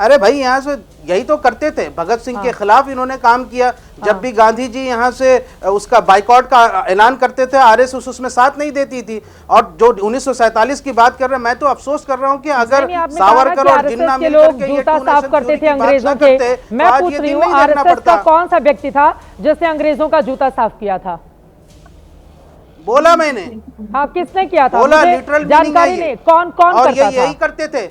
अरे भाई यहाँ से यही तो करते थे, भगत सिंह के खिलाफ इन्होंने काम किया। जब भी गांधी जी यहाँ से उसका बाइकआउट का ऐलान करते थे, आरएसएस उसमें साथ नहीं देती थी। और जो 1947 की बात कर रहे हैं, मैं तो अफसोस कर रहा हूँ कि अगर सावरकर और जिन्ना के लोग जूता साफ करते थे अंग्रेजों के, मैं पूछ रही हूँ आरएसएस का कौन सा व्यक्ति था जिसने अंग्रेजों का जूता साफ किया था? बोला मैंने। हाँ, किसने किया था? बोला, लिटरल जानकारी नहीं, कौन कौन करता था? यही करते थे।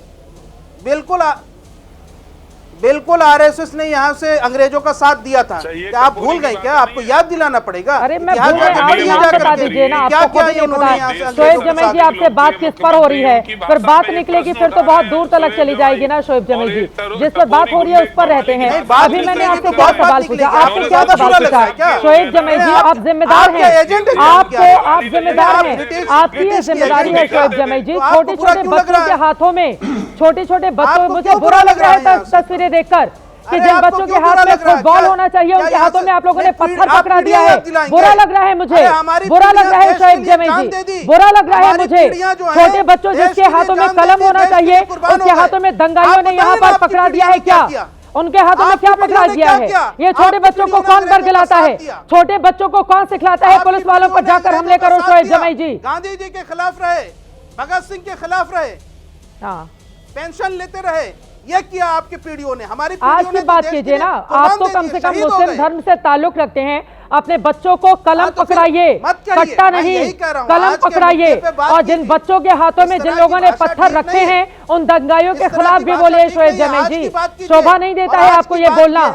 बिल्कुल आरएसएस ने यहाँ से अंग्रेजों का साथ दिया था। क्या आप भूल गए क्या? आपको याद दिलाना पड़ेगा। अरे मैं भूल गई, आप नाम बता दीजिए ना, आपको खुद नहीं पता। शोएब जमील जी, आपसे बात किस पर हो रही है? फिर बात निकलेगी फिर तो बहुत दूर तक चली जाएगी ना शोएब जमील जी। जिस पर बात हो रही है उस पर रहते हैं। अभी मैंने आपसे क्या सवाल पूछा? आपसे क्या सवाल पूछा? शोएब जमील जी, आप जिम्मेदार हैं, आप जिम्मेदार हैं, आपकी ये जिम्मेदारी है शोएब जमील जी। छोटे छोटे बच्चों के हाथों में, छोटे छोटे बच्चों, मुझे बुरा लग रहा है तस्वीरें देखकर कि जिन बच्चों के हाथ में फुटबॉल होना चाहिए उनके हाथों में आप लोगों ने पत्थर पकड़ा दिया है। बुरा लग रहा है मुझे, बुरा लग रहा है शोएब जमील जी, बुरा लग रहा है मुझे। छोटे बच्चों जिसके हाथों में कलम होना चाहिए उनके हाथों में दंगाइयों ने यहाँ पर पकड़ा दिया है। क्या उनके हाथों में क्या पकड़ा दिया है? ये छोटे बच्चों को कौन बरगलाता है? छोटे बच्चों को कौन सिखलाता है पुलिस वालों पर जाकर हमले करो? शोएब जमील जी गांधी जी के खिलाफ रहे, भगत सिंह के खिलाफ रहे, पेंशन लेते रहे, ये किया आपकी पीढ़ियों ने, हमारी आज की बात कीजिए ना। आप तो कम से कम मुस्लिम धर्म से ताल्लुक रखते हैं, अपने बच्चों को कलम पकड़ाइए, कट्टा नहीं, कलम पकड़ाइए। और जिन बच्चों के हाथों में जिन लोगों ने पत्थर रखे हैं उन दंगाइयों के खिलाफ भी बोले शोएब जमील जी। शोभा नहीं देता है आपको ये बोलना।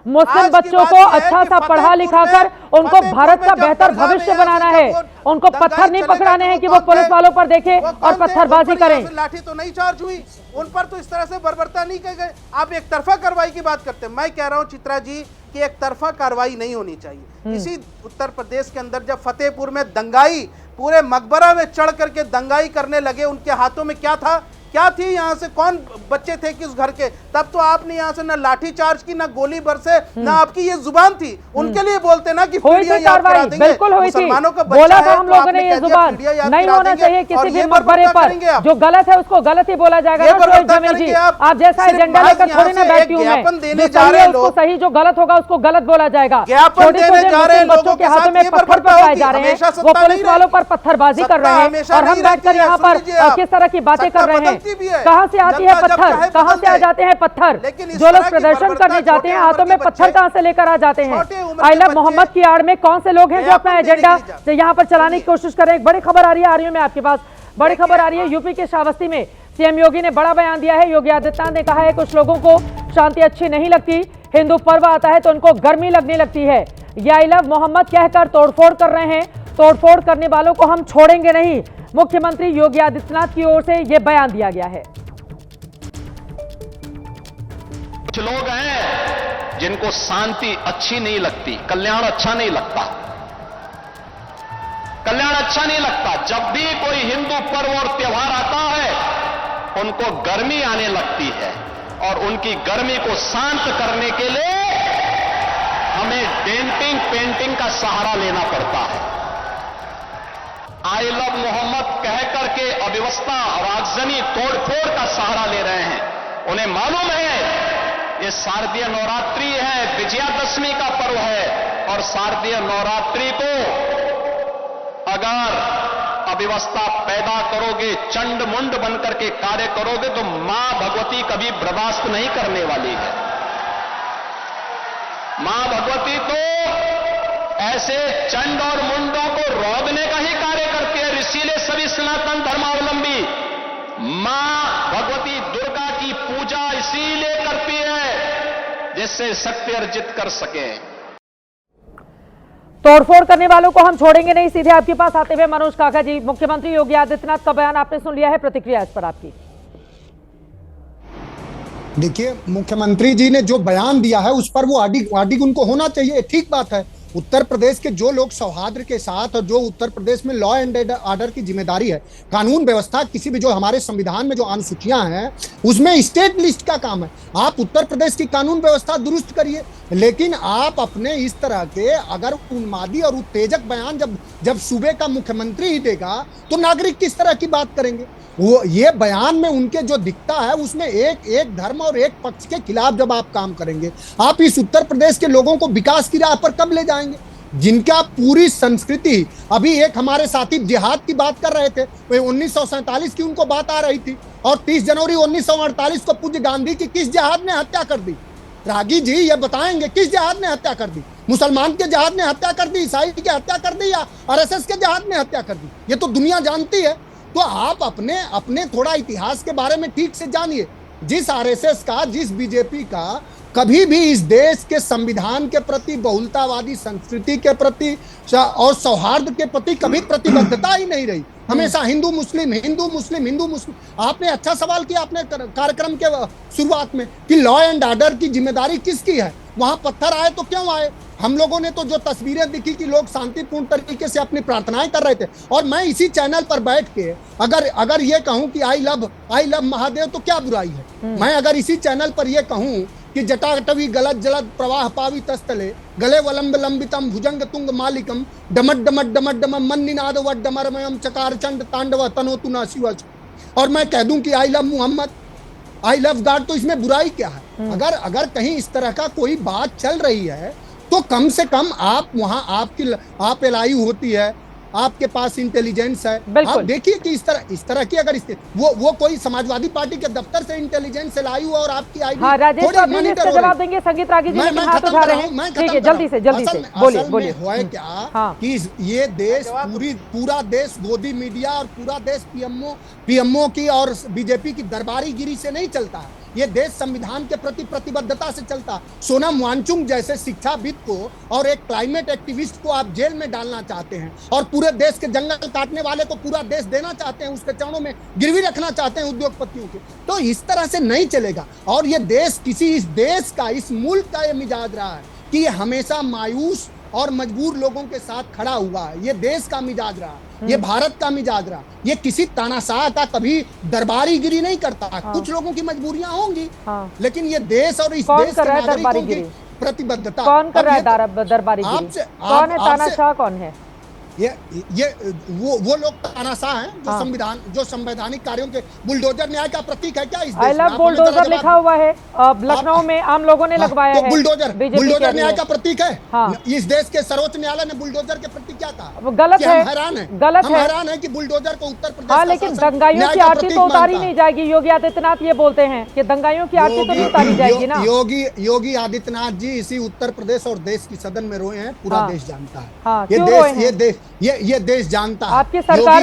मुस्लिम बच्चों को अच्छा सा पढ़ा लिखा कर उनको भारत का बेहतर भविष्य बनाना है। उनको पत्थर नहीं पकड़ाने हैं कि वो पुलिस वालों पर देखे और पत्थरबाजी करें। लाठी तो नहीं चार्ज हुई उन पर, तो इस तरह से बर्बरता नहीं कर गए। आप एक तरफा कार्रवाई की बात करते हैं। मैं कह रहा हूं चित्रा जी कि एक तरफा कार्रवाई नहीं होनी चाहिए। इसी उत्तर प्रदेश के अंदर जब फतेहपुर में दंगाई, पूरे मकबरा में चढ़ करके दंगाई करने लगे, उनके हाथों में क्या था, क्या थी, यहाँ से कौन बच्चे थे किस घर के, तब तो आपने यहाँ से ना लाठी चार्ज की, ना गोली बरसे, ना आपकी ये जुबान थी। उनके लिए बोलते ना कि कार्रवाई बिल्कुल हुई थी, बोला था हम लोगों ने ये जुबान नहीं होना चाहिए किसी भी मकबरे पर। जो गलत है उसको गलत ही बोला जाएगा। शोएब जमील जी, आप जैसा एजेंडा लेकर थोड़ी ना बैठी हूँ मैं। जो सही है उसको सही, जो गलत होगा उसको गलत बोला जाएगा। छोटे छोटे बच्चों के हाथों में पत्थर पकड़ाए जा रहे हैं, वो पुलिस वालों पर पत्थरबाजी कर रहे हैं और हम बैठकर यहाँ पर किस तरह की बातें कर रहे हैं। कहां से आती है पत्थर, कहां से आ जाते हैं पत्थर? जो लोग प्रदर्शन करने जाते हैं हाथों में पत्थर कहां से लेकर आ जाते हैं? आई लव मोहम्मद की आड़ में कौन से लोग हैं जो अपना एजेंडा यहाँ पर चलाने की कोशिश कर रहे हैं? एक बड़ी खबर आ रही है मैं आपके पास, बड़ी खबर आ रही है। यूपी के श्रावस्ती में सीएम योगी ने बड़ा बयान दिया है। योगी आदित्यनाथ ने कहा है कुछ लोगों को शांति अच्छी नहीं लगती, हिंदू पर्व आता है तो उनको गर्मी लगने लगती है। ये आई लव मोहम्मद कहकर तोड़फोड़ कर रहे हैं। तोड़फोड़ करने वालों को हम छोड़ेंगे नहीं, मुख्यमंत्री योगी आदित्यनाथ की ओर से यह बयान दिया गया है। कुछ लोग हैं जिनको शांति अच्छी नहीं लगती, कल्याण अच्छा नहीं लगता, कल्याण अच्छा नहीं लगता। जब भी कोई हिंदू पर्व और त्योहार आता है उनको गर्मी आने लगती है और उनकी गर्मी को शांत करने के लिए हमें डेंटिंग पेंटिंग का सहारा लेना पड़ता है। आई लव मोहम्मद कह करके अव्यवस्था और आगजनी तोड़फोड़ का सहारा ले रहे हैं। उन्हें मालूम है ये शारदीय नवरात्रि है, विजयादशमी का पर्व है और शारदीय नवरात्रि को अगर अव्यवस्था पैदा करोगे, चंड मुंड बनकर के कार्य करोगे तो मां भगवती कभी बर्दाश्त नहीं करने वाली है। मां भगवती तो ऐसे चंड और मुंडों को रोकने का ही कार्य करती है। इसीलिए सभी सनातन धर्मावलंबी मां भगवती दुर्गा की पूजा इसीलिए करती है जिससे शक्ति अर्जित कर सके। तोड़फोड़ करने वालों को हम छोड़ेंगे नहीं। सीधे आपके पास आते हुए मनोज काका जी, मुख्यमंत्री योगी आदित्यनाथ का बयान आपने सुन लिया है, प्रतिक्रिया इस पर आपकी? देखिए, मुख्यमंत्री जी ने जो बयान दिया है उस पर वो आडिग उनको होना चाहिए, ठीक बात है। उत्तर प्रदेश के जो लोग सौहार्द के साथ और जो उत्तर प्रदेश में लॉ एंड ऑर्डर की जिम्मेदारी है, कानून व्यवस्था, किसी भी जो हमारे संविधान में जो अनुसूचियां हैं उसमें स्टेट लिस्ट का काम है। आप उत्तर प्रदेश की कानून व्यवस्था दुरुस्त करिए, लेकिन आप अपने इस तरह के अगर उन्मादी और उत्तेजक बयान जब सूबे का मुख्यमंत्री ही देगा तो नागरिक किस तरह की बात करेंगे। वो ये बयान में उनके जो दिखता है उसमें एक धर्म और एक पक्ष के खिलाफ जब आप काम करेंगे, आप इस उत्तर प्रदेश के लोगों को विकास की राह पर कब ले जाएंगे, जिनका पूरी संस्कृति। अभी एक हमारे साथी जिहाद की बात कर रहे थे, 1947 की उनको बात आ रही थी, और 30 जनवरी 1948 को पूज्य गांधी की किस जिहाद ने हत्या कर दी। रागी जी ये बताएंगे किस जिहाद ने हत्या कर दी? मुसलमान के जिहाद ने हत्या कर दी, ईसाई की हत्या कर दी, या आरएसएस के जिहाद ने हत्या कर दी? ये तो दुनिया जानती है। तो आप अपने थोड़ा इतिहास के बारे में ठीक से जानिए। जिस आरएसएस का, जिस बीजेपी का कभी भी इस देश के संविधान के प्रति, बहुलतावादी संस्कृति के प्रति और सौहार्द के प्रति कभी प्रतिबद्धता ही नहीं रही, हमेशा हिंदू मुस्लिम हिंदू मुस्लिम हिंदू मुस्लिम। आपने अच्छा सवाल किया अपने कार्यक्रम के शुरुआत में कि लॉ एंड ऑर्डर की जिम्मेदारी किसकी है? वहां पत्थर आए तो क्यों आए? हम लोगों ने तो जो तस्वीरें दिखी कि लोग शांतिपूर्ण तरीके से अपनी प्रार्थनाएं कर रहे थे, और मैं इसी चैनल पर बैठ के अगर ये कहूं कि आई लव महादेव तो क्या बुराई है? मैं अगर इसी चैनल पर ये कहूं कि जटाटवी गलत जलद प्रवाह पावी तस्तले गले वलंब लंबितम भुजंग तुंग मालिकम डमट डमट डमट डम मन निनाद वड्डमरमयम चकार चंड तांडव तनोतु न शिवच, और मैं कह दूं कि I love Mohammad, I love God, तो इसमें बुराई क्या है? अगर कहीं इस तरह का कोई बात चल रही है तो कम से कम आप वहां आप एलआई होती है, आपके पास इंटेलिजेंस है, आप देखिए कि इस तरह की अगर वो कोई समाजवादी पार्टी के दफ्तर से इंटेलिजेंस से लाई और आपकी आईडी। हाँ, राजेश चौधरी जी इसका जवाब देंगे। संगीत रागी जी हाथ उठा रहे हैं, ठीक है, जल्दी से बोलिए। हुआ है क्या कि ये देश पूरा देश गोदी मीडिया और पूरा देश पीएमओ की और बीजेपी की दरबारीगिरी से नहीं चलता है। ये देश संविधान के प्रति प्रतिबद्धता से चलता। सोनम वांगचुक जैसे शिक्षाविद को और एक क्लाइमेट एक्टिविस्ट को आप जेल में डालना चाहते हैं, और पूरे देश के जंगल काटने वाले को पूरा देश देना चाहते हैं, उसके चरणों में गिरवी रखना चाहते हैं उद्योगपतियों के। तो इस तरह से नहीं चलेगा। और ये देश इस देश का, इस मुल्क का ये मिजाज रहा है कि ये हमेशा मायूस और मजबूर लोगों के साथ खड़ा हुआ है। ये देश का मिजाज रहा, ये भारत का मिजाज रहा। ये किसी तानाशाह का कभी दरबारीगिरी नहीं करता। कुछ लोगों की मजबूरियां होंगी, लेकिन ये देश और इस देश के नागरिकों की प्रतिबद्धता। कौन कर रहा है दरबारीगिरी? कौन है तानाशाह? कौन है ये वो लोग तानाशाह हैं जो संवैधानिक कार्यों के बुलडोजर न्याय का प्रतीक है क्या? इस आई लव बुलडोजर लिखा हुआ है लखनऊ में, आम लोगों ने लगवाया है। बुलडोजर न्याय का प्रतीक है। इस देश के सर्वोच्च न्यायालय ने बुलडोजर के प्रति क्या कहा? गलत है, हम हैरान है कि बुलडोजर को उत्तर प्रदेश। हाँ, लेकिन दंगाइयों की आरती तो उतारी नहीं जाएगी। योगी आदित्यनाथ ये बोलते हैं कि दंगाइयों की आरती तो नहीं उतारी जाएगी ना। योगी आदित्यनाथ जी इसी उत्तर प्रदेश और देश की सदन में रोए हैं, पूरा देश जानता है। ये देश जानता है। आपकी सरकार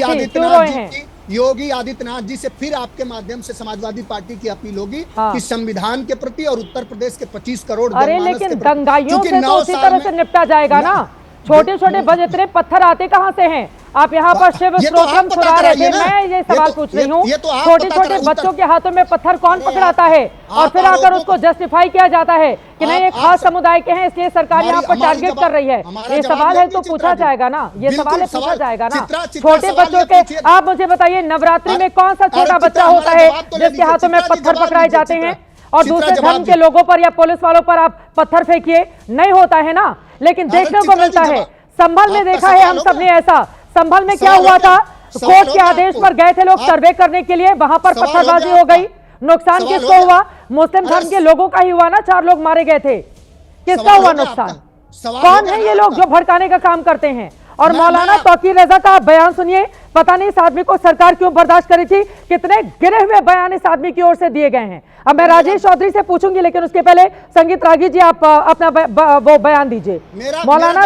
योगी आदित्यनाथ जी से फिर आपके माध्यम से समाजवादी पार्टी की अपील होगी कि संविधान के प्रति और उत्तर प्रदेश के 25 करोड़ लेकिन दंगाइयों से तो उसी तरह से निपटा जाएगा ना। छोटे छोटे बज इतने पत्थर आते कहाँ से हैं? आप यहाँ पर शिव स्तोत्रम सुना रहे थे। मैं ये सवाल पूछ रही हूँ, छोटे छोटे बच्चों के हाथों में पत्थर कौन पकड़ाता है? और फिर आकर उसको जस्टिफाई किया जाता है कि नहीं ये खास समुदाय के हैं इसलिए सरकार यहाँ पर टारगेट कर रही है। ये सवाल है तो पूछा जाएगा ना, ये सवाल है पूछा जाएगा ना। छोटे बच्चों के आप मुझे बताइए, नवरात्रि में कौन सा छोटा बच्चा होता है जिसके हाथों में पत्थर पकड़ाए जाते हैं? और दूसरे धर्म के लोगों पर या पुलिस वालों पर आप पत्थर फेंकिए, नहीं होता है ना। लेकिन देखने को मिलता है, संभल में देखा है हम सबने ऐसा। संभल में क्या हुआ था? कोर्ट के आदेश पर गए थे लोग सर्वे करने के लिए, वहां पर पत्थरबाजी हो गई। नुकसान किसको हुआ? मुस्लिम धर्म के लोगों का ही हुआ ना, 4 लोग मारे गए थे। किसका हुआ नुकसान? कौन है ये लोग जो भड़काने का काम करते हैं? और मौलाना तौकीर रजा का बयान सुनिए। पता नहीं इस आदमी को सरकार क्यों बर्दाश्त करी थी। कितने गिरे हुए बयान इस आदमी की ओर से दिए गए हैं। अब मैं राजेश चौधरी से पूछूंगी, लेकिन उसके पहले संगीत रागी जी आप अपना वो बयान दीजिए। मौलाना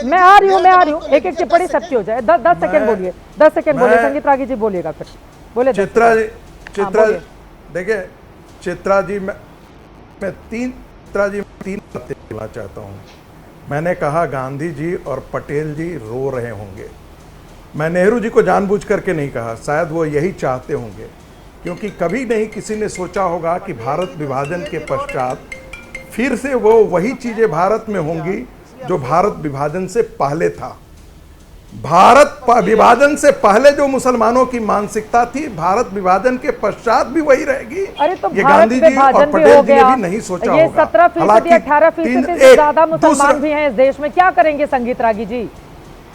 मैं आ रही हूँ, एक एक टिप्पणी सबकी हो जाए। 10 सेकंड बोलिए, 10 सेकंड बोलिए। संगीत रागी जी बोलिएगा, फिर बोले। चित्रा देखिए, चित्रा जी मैं तीन बातें कहना चाहता हूँ। मैंने कहा गांधी जी और पटेल जी रो रहे होंगे। मैं नेहरू जी को जानबूझ करके नहीं कहा, शायद वो यही चाहते होंगे, क्योंकि कभी नहीं किसी ने सोचा होगा कि भारत विभाजन के पश्चात फिर से वो वही चीज़ें भारत में होंगी जो भारत विभाजन से पहले था। विभाजन से पहले जो मुसलमानों की मानसिकता थी, भारत विभाजन के पश्चात भी वही रहेगी। अरे तो ये भारत गांधी जी और विभाजन भी पटेल हो जी ने गया, भी नहीं सोचा ये होगा। 17% या 18% से ज्यादा मुसलमान भी हैं इस देश में। क्या करेंगे संगीत रागी जी?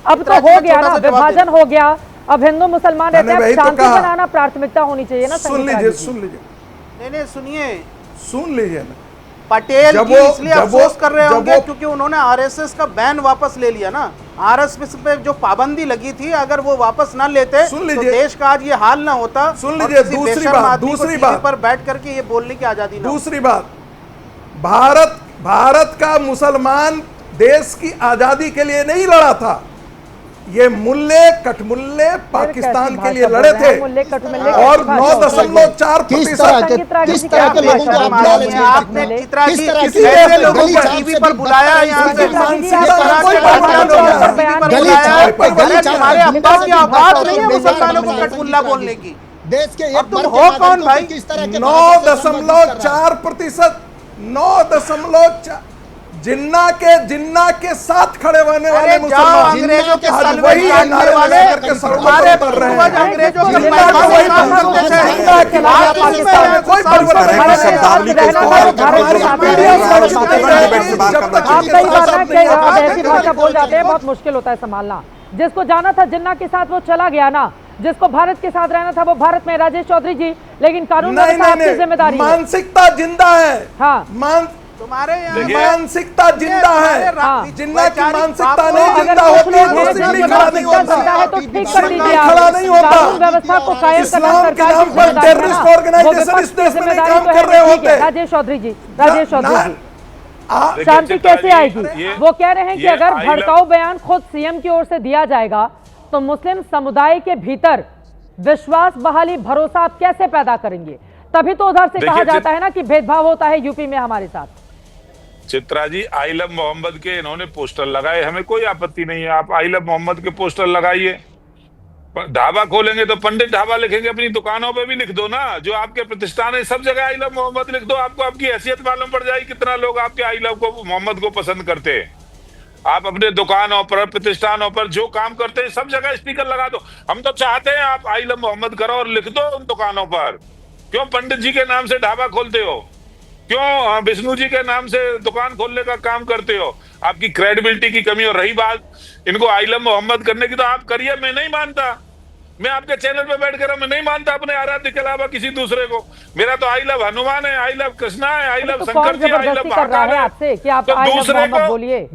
अब तो हो गया ना, विभाजन हो गया, अब हिंदू मुसलमान रहते हैं, शांति बनाना प्राथमिकता होनी चाहिए ना। सुन लीजिए नहीं सुनिए, सुन लीजिए ना, पटेल जी इसलिए अफसोस कर रहे होंगे क्योंकि उन्होंने आरएसएस का बैन वापस ले लिया ना। आरएसएस पे जो पाबंदी लगी थी, अगर वो वापस ना लेते तो देश का आज ये हाल ना होता। सुन लीजिए दूसरी बात पर बैठ करके ये बोलने की आजादी ना। दूसरी बात, भारत का मुसलमान देश की आजादी के लिए नहीं लड़ा था, ये मुल्ले कठमुल्ले पाकिस्तान के लिए लड़े थे और 9.4% किस तरह के लोगों को आपने ऐसे लोगों को टीवी पर बुलाया, यहाँ से हमारे अब्बा की औकात नहीं है मुसलमानों को कठमुल्ला बोलने की। देश के अब तुम हो कौन भाई? 9.4%, 9.4 जिन्ना के साथ खड़े होने वाले मुसलमान, अंग्रेजों के आज वही नारे वाले करके सड़कों पर कर रहे हैं। अंग्रेजों के कोई ऐसी भाषा बोल जाते हैं, बहुत मुश्किल होता है संभालना। जिसको जाना था जिन्ना के साथ वो चला गया ना, जिसको भारत के साथ रहना था वो भारत में। राजेश चौधरी जी, लेकिन कानून व्यवस्था आपकी जिम्मेदारी है। मानसिकता जिंदा है। हाँ, तुम्हारे मानसिकता जिंदा है। जिन्ना की मानसिकता नहीं जिंदा होती है, तो ठीक कर दीजिए आप। खड़ा नहीं होता। कानून व्यवस्था को कायम करना सरकार की जिम्मेदारी है ना। ऑर्गेनाइजेशन इस देश में नहीं काम कर रहे होते। राजेश चौधरी जी, शांति कैसे आएगी? वो कह रहे हैं कि अगर भड़काऊ बयान खुद सीएम की ओर से दिया जाएगा तो मुस्लिम समुदाय के भीतर विश्वास बहाली, भरोसा आप कैसे पैदा करेंगे? तभी तो उधर से कहा जाता है ना कि भेदभाव होता है यूपी में हमारे साथ। चित्रा जी, आई लव मोहम्मद के इन्होंने पोस्टर लगाए, हमें कोई आपत्ति नहीं है, आप आई लव मोहम्मद के पोस्टर लगाइए। ढाबा खोलेंगे तो पंडित ढाबा लिखेंगे, अपनी दुकानों पे भी लिख दो ना, जो आपके प्रतिष्ठान है सब जगह आई लव मोहम्मद लिख दो। आपको आपकी हैसियत मालूम पड़ जाएगी कितना लोग आपके आई लव को मोहम्मद को पसंद करते हैं। आप अपने दुकानों पर, प्रतिष्ठानों पर जो काम करते हैं सब जगह स्पीकर लगा दो। हम तो चाहते हैं आप आई लव मोहम्मद करो और लिख दो उन दुकानों पर। क्यों पंडित जी के नाम से ढाबा खोलते हो? क्यों विष्णु जी के नाम से दुकान खोलने का काम करते हो? आपकी क्रेडिबिलिटी की कमी। और रही बात इनको आई लव मोहम्मद करने की, तो आप करिए, मैं नहीं मानता। मैं आपके चैनल पे बैठ कर मैं नहीं मानता अपने आराध्य के अलावा किसी दूसरे को। मेरा तो आई लव हनुमान है, आई लव कृष्णा है, I love Shankar ji, I love Mahakal है। तो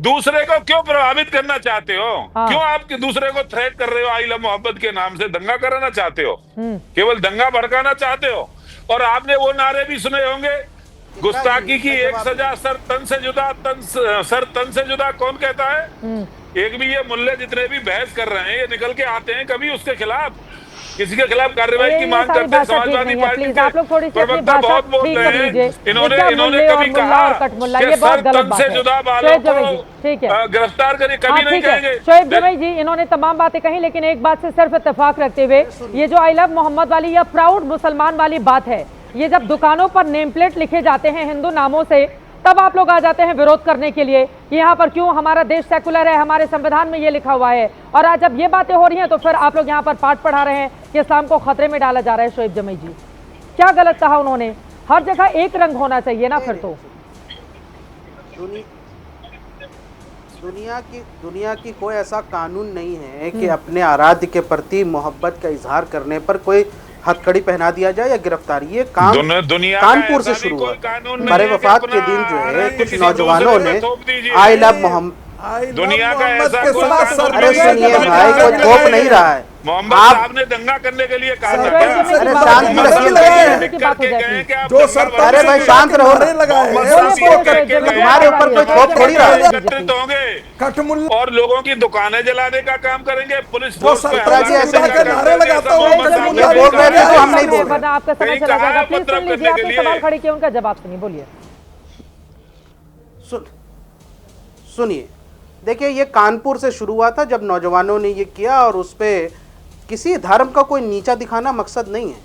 दूसरे को क्यों प्रभावित करना चाहते हो? क्यों आप दूसरे को थ्रेट कर रहे हो? आई लव मोहब्बत के नाम से दंगा कराना चाहते हो, केवल दंगा भड़काना चाहते हो। और आपने वो नारे भी सुने होंगे, गुस्ताखी की एक सजा सर तन से जुदा, सर तन से जुदा कौन कहता है? एक भी ये मुल्ले जितने भी बहस कर रहे हैं ये निकल के आते हैं कभी उसके खिलाफ, किसी के खिलाफ कार्रवाई की मांग करते हैं? समाजवादी पार्टी के प्रवक्ता बहुत बोल रहे हैं, इन्होंने कभी कहा कि सर तन से जुदा वालों को गिरफ्तार करिए, कभी नहीं कहेंगे। शोएब जमई जी, इन्होंने तमाम बातें कही, लेकिन एक बात से सिर्फ इत्तेफाक रखते हुए, ये जो आई लव मोहम्मद वाली या प्राउड मुसलमान वाली बात है, ये जब दुकानों पर नेम प्लेट लिखे जाते हैं हिंदू नामों से, तब आप लोग आ जाते हैं विरोध करने के लिए कि यहाँ पर क्यों हमारा देश सेकुलर है, हमारे संविधान में ये लिखा हुआ है। और आज जब ये बातें हो रही हैं तो फिर आप लोग यहाँ पर पाठ पढ़ा रहे हैं कि इस्लाम को खतरे में डाला जा रहा है। शोएब जमई जी, क्या गलत कहा उन्होंने? हर जगह एक रंग होना चाहिए ना फिर तो। दुनिया की कोई ऐसा कानून नहीं है कि अपने आराध्य के प्रति मोहब्बत का इजहार करने पर कोई हथकड़ी पहना दिया जाए या गिरफ्तारी। ये काम कानपुर से शुरू हुआ। बड़े वफात के दिन जो है कुछ नौजवानों ने आई लव मोहम्मद, दुनिया का ऐसा अरे सुनिए भाई, कोई थोप नहीं रहा है। मोहम्मद साहब ने दंगा करने के लिए कहा था। अरे शांति रखिए, अरे भाई शांत रहो, हमारे ऊपर कोई थोप थोड़ी रहा है। एकत्रित होंगे और लोगों की दुकानें जलाने का काम करेंगे, पुलिस फोर्स पे बोल रहे थे तो हम नहीं बोल रहे। आपका समय चला जाएगा, प्लीज सुन लीजिए। आपने सवाल खड़े किए, उनका जवाब सुनिए। बोलिए। सुनिए, देखिए ये कानपुर से शुरू हुआ था जब नौजवानों ने ये किया, और उस पर किसी धर्म का कोई नीचा दिखाना मकसद नहीं है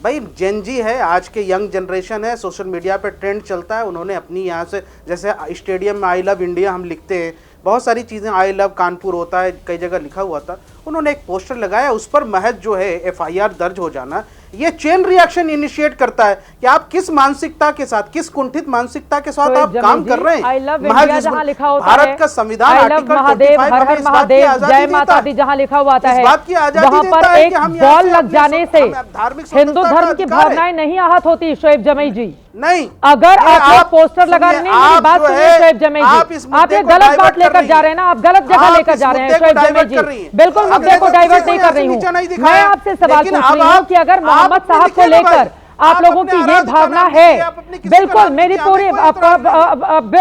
भाई। जेन जी है, आज के यंग जनरेशन है, सोशल मीडिया पे ट्रेंड चलता है। उन्होंने अपनी यहाँ से, जैसे स्टेडियम में आई लव इंडिया हम लिखते हैं, बहुत सारी चीज़ें, आई लव कानपुर होता है, कई जगह लिखा हुआ था, उन्होंने एक पोस्टर लगाया, उस पर महज जो है एफआईआर दर्ज हो जाना, ये चेन रिएक्शन इनिशिएट करता है कि आप किस मानसिकता के साथ, किस कुंठित मानसिकता के साथ आप काम कर रहे हैं। भारत का संविधान आर्टिकल 45 हमें इस बात की आजादी देता है, जहाँ लिखा हुआ है, इस बात की आजादी वहाँ देता पर है एक कि हम बॉल लग जाने से धार्मिक हिंदू धर्म की भावनाएं नहीं आहत होती। शोएब जमई जी, नहीं, अगर आप पोस्टर लगा रहे हैं, मेरी बात सुनिए शोएब जमई जी, आप ये गलत बात लेकर जा रहे हैं ना, आप गलत जगह लेकर जा रहे हैं शोएब जमई जी। बिल्कुल मुद्दे को डाइवर्ट नहीं कर रही हूँ मैं, आपसे सवाल पूछ रही हूँ कि अगर मोहम्मद साहब को लेकर आप लोगों की ये भावना है, बिल्कुल मेरी पूरी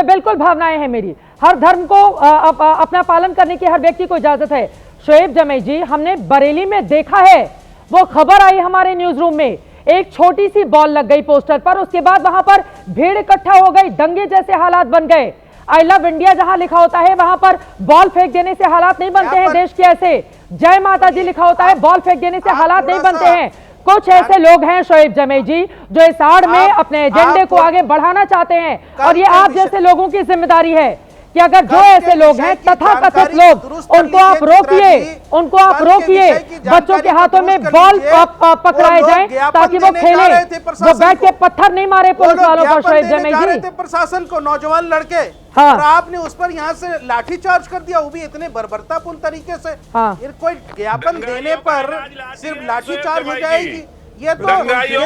बिल्कुल भावनाएं हैं मेरी, हर धर्म को अपना पालन करने की हर व्यक्ति को इजाजत है। शोएब जमई जी, हमने बरेली में देखा है, वो खबर आई हमारे न्यूज रूम में, एक छोटी सी बॉल लग गई पोस्टर पर, उसके बाद वहां पर भीड़ इकट्ठा हो गई, दंगे जैसे हालात बन गए। आई लव इंडिया जहां लिखा होता है वहां पर बॉल फेंक देने से हालात नहीं बनते हैं देश के ऐसे। जय माता जी लिखा होता है, बॉल फेंक देने से हालात नहीं बनते हैं। कुछ ऐसे लोग हैं शोएब जमई जी जो इस आड़ में अपने एजेंडे को आगे बढ़ाना चाहते हैं, और ये आप जैसे लोगों की जिम्मेदारी है कि अगर जो ऐसे लोग हैं तथाकथित लोग, उनको आप रोकिए, उनको आप रोकिए, बच्चों के हाथों में बॉल पकड़ाए जाएं ताकि वो खेले, वो बैठ के पत्थर नहीं मारे पुलिस वालों पर। शोएब जमई जी, प्रशासन को, नौजवान लड़के, हाँ, और आपने उस पर यहाँ से लाठीचार्ज कर दिया, वो भी इतने बर्बरतापूर्ण तरीके से। हाँ, कोई ज्ञापन देने पर सिर्फ लाठीचार्ज हो जाएगी, ये तो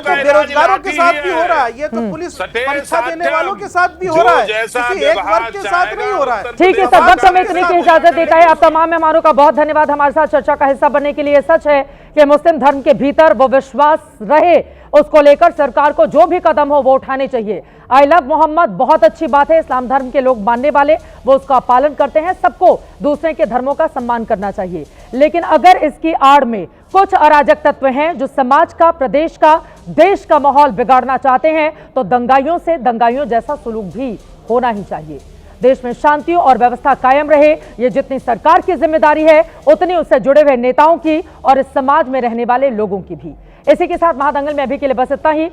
बेरोजगारों के साथ भी हो रहा है, ये तो पुलिस परीक्षा देने वालों के साथ भी हो रहा है, किसी एक वर्ग के साथ नहीं हो रहा है। ठीक है सर, वक्त हमें इतने की इजाजत देता है। आप तमाम मेहमानों का बहुत धन्यवाद हमारे साथ चर्चा का हिस्सा बनने के लिए। सच है कि मुस्लिम धर्म के भीतर वो विश्वास रहे, उसको लेकर सरकार को जो भी कदम हो वो उठाने चाहिए। आई लव मोहम्मद बहुत अच्छी बात है, इस्लाम धर्म के लोग मानने वाले वो उसका पालन करते हैं, सबको दूसरे के धर्मों का सम्मान करना चाहिए। लेकिन अगर इसकी आड़ में कुछ अराजक तत्व हैं जो समाज का, प्रदेश का, देश का माहौल बिगाड़ना चाहते हैं, तो दंगाइयों से दंगाइयों जैसा सुलूक भी होना ही चाहिए। देश में शांति और व्यवस्था कायम रहे, ये जितनी सरकार की जिम्मेदारी है उतनी उससे जुड़े हुए नेताओं की और इस समाज में रहने वाले लोगों की भी। इसी के साथ महादंगल में अभी के लिए बस इतना ही।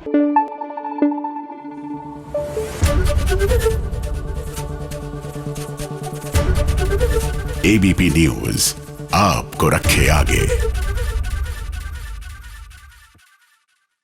एबीपी न्यूज आपको रखे आगे।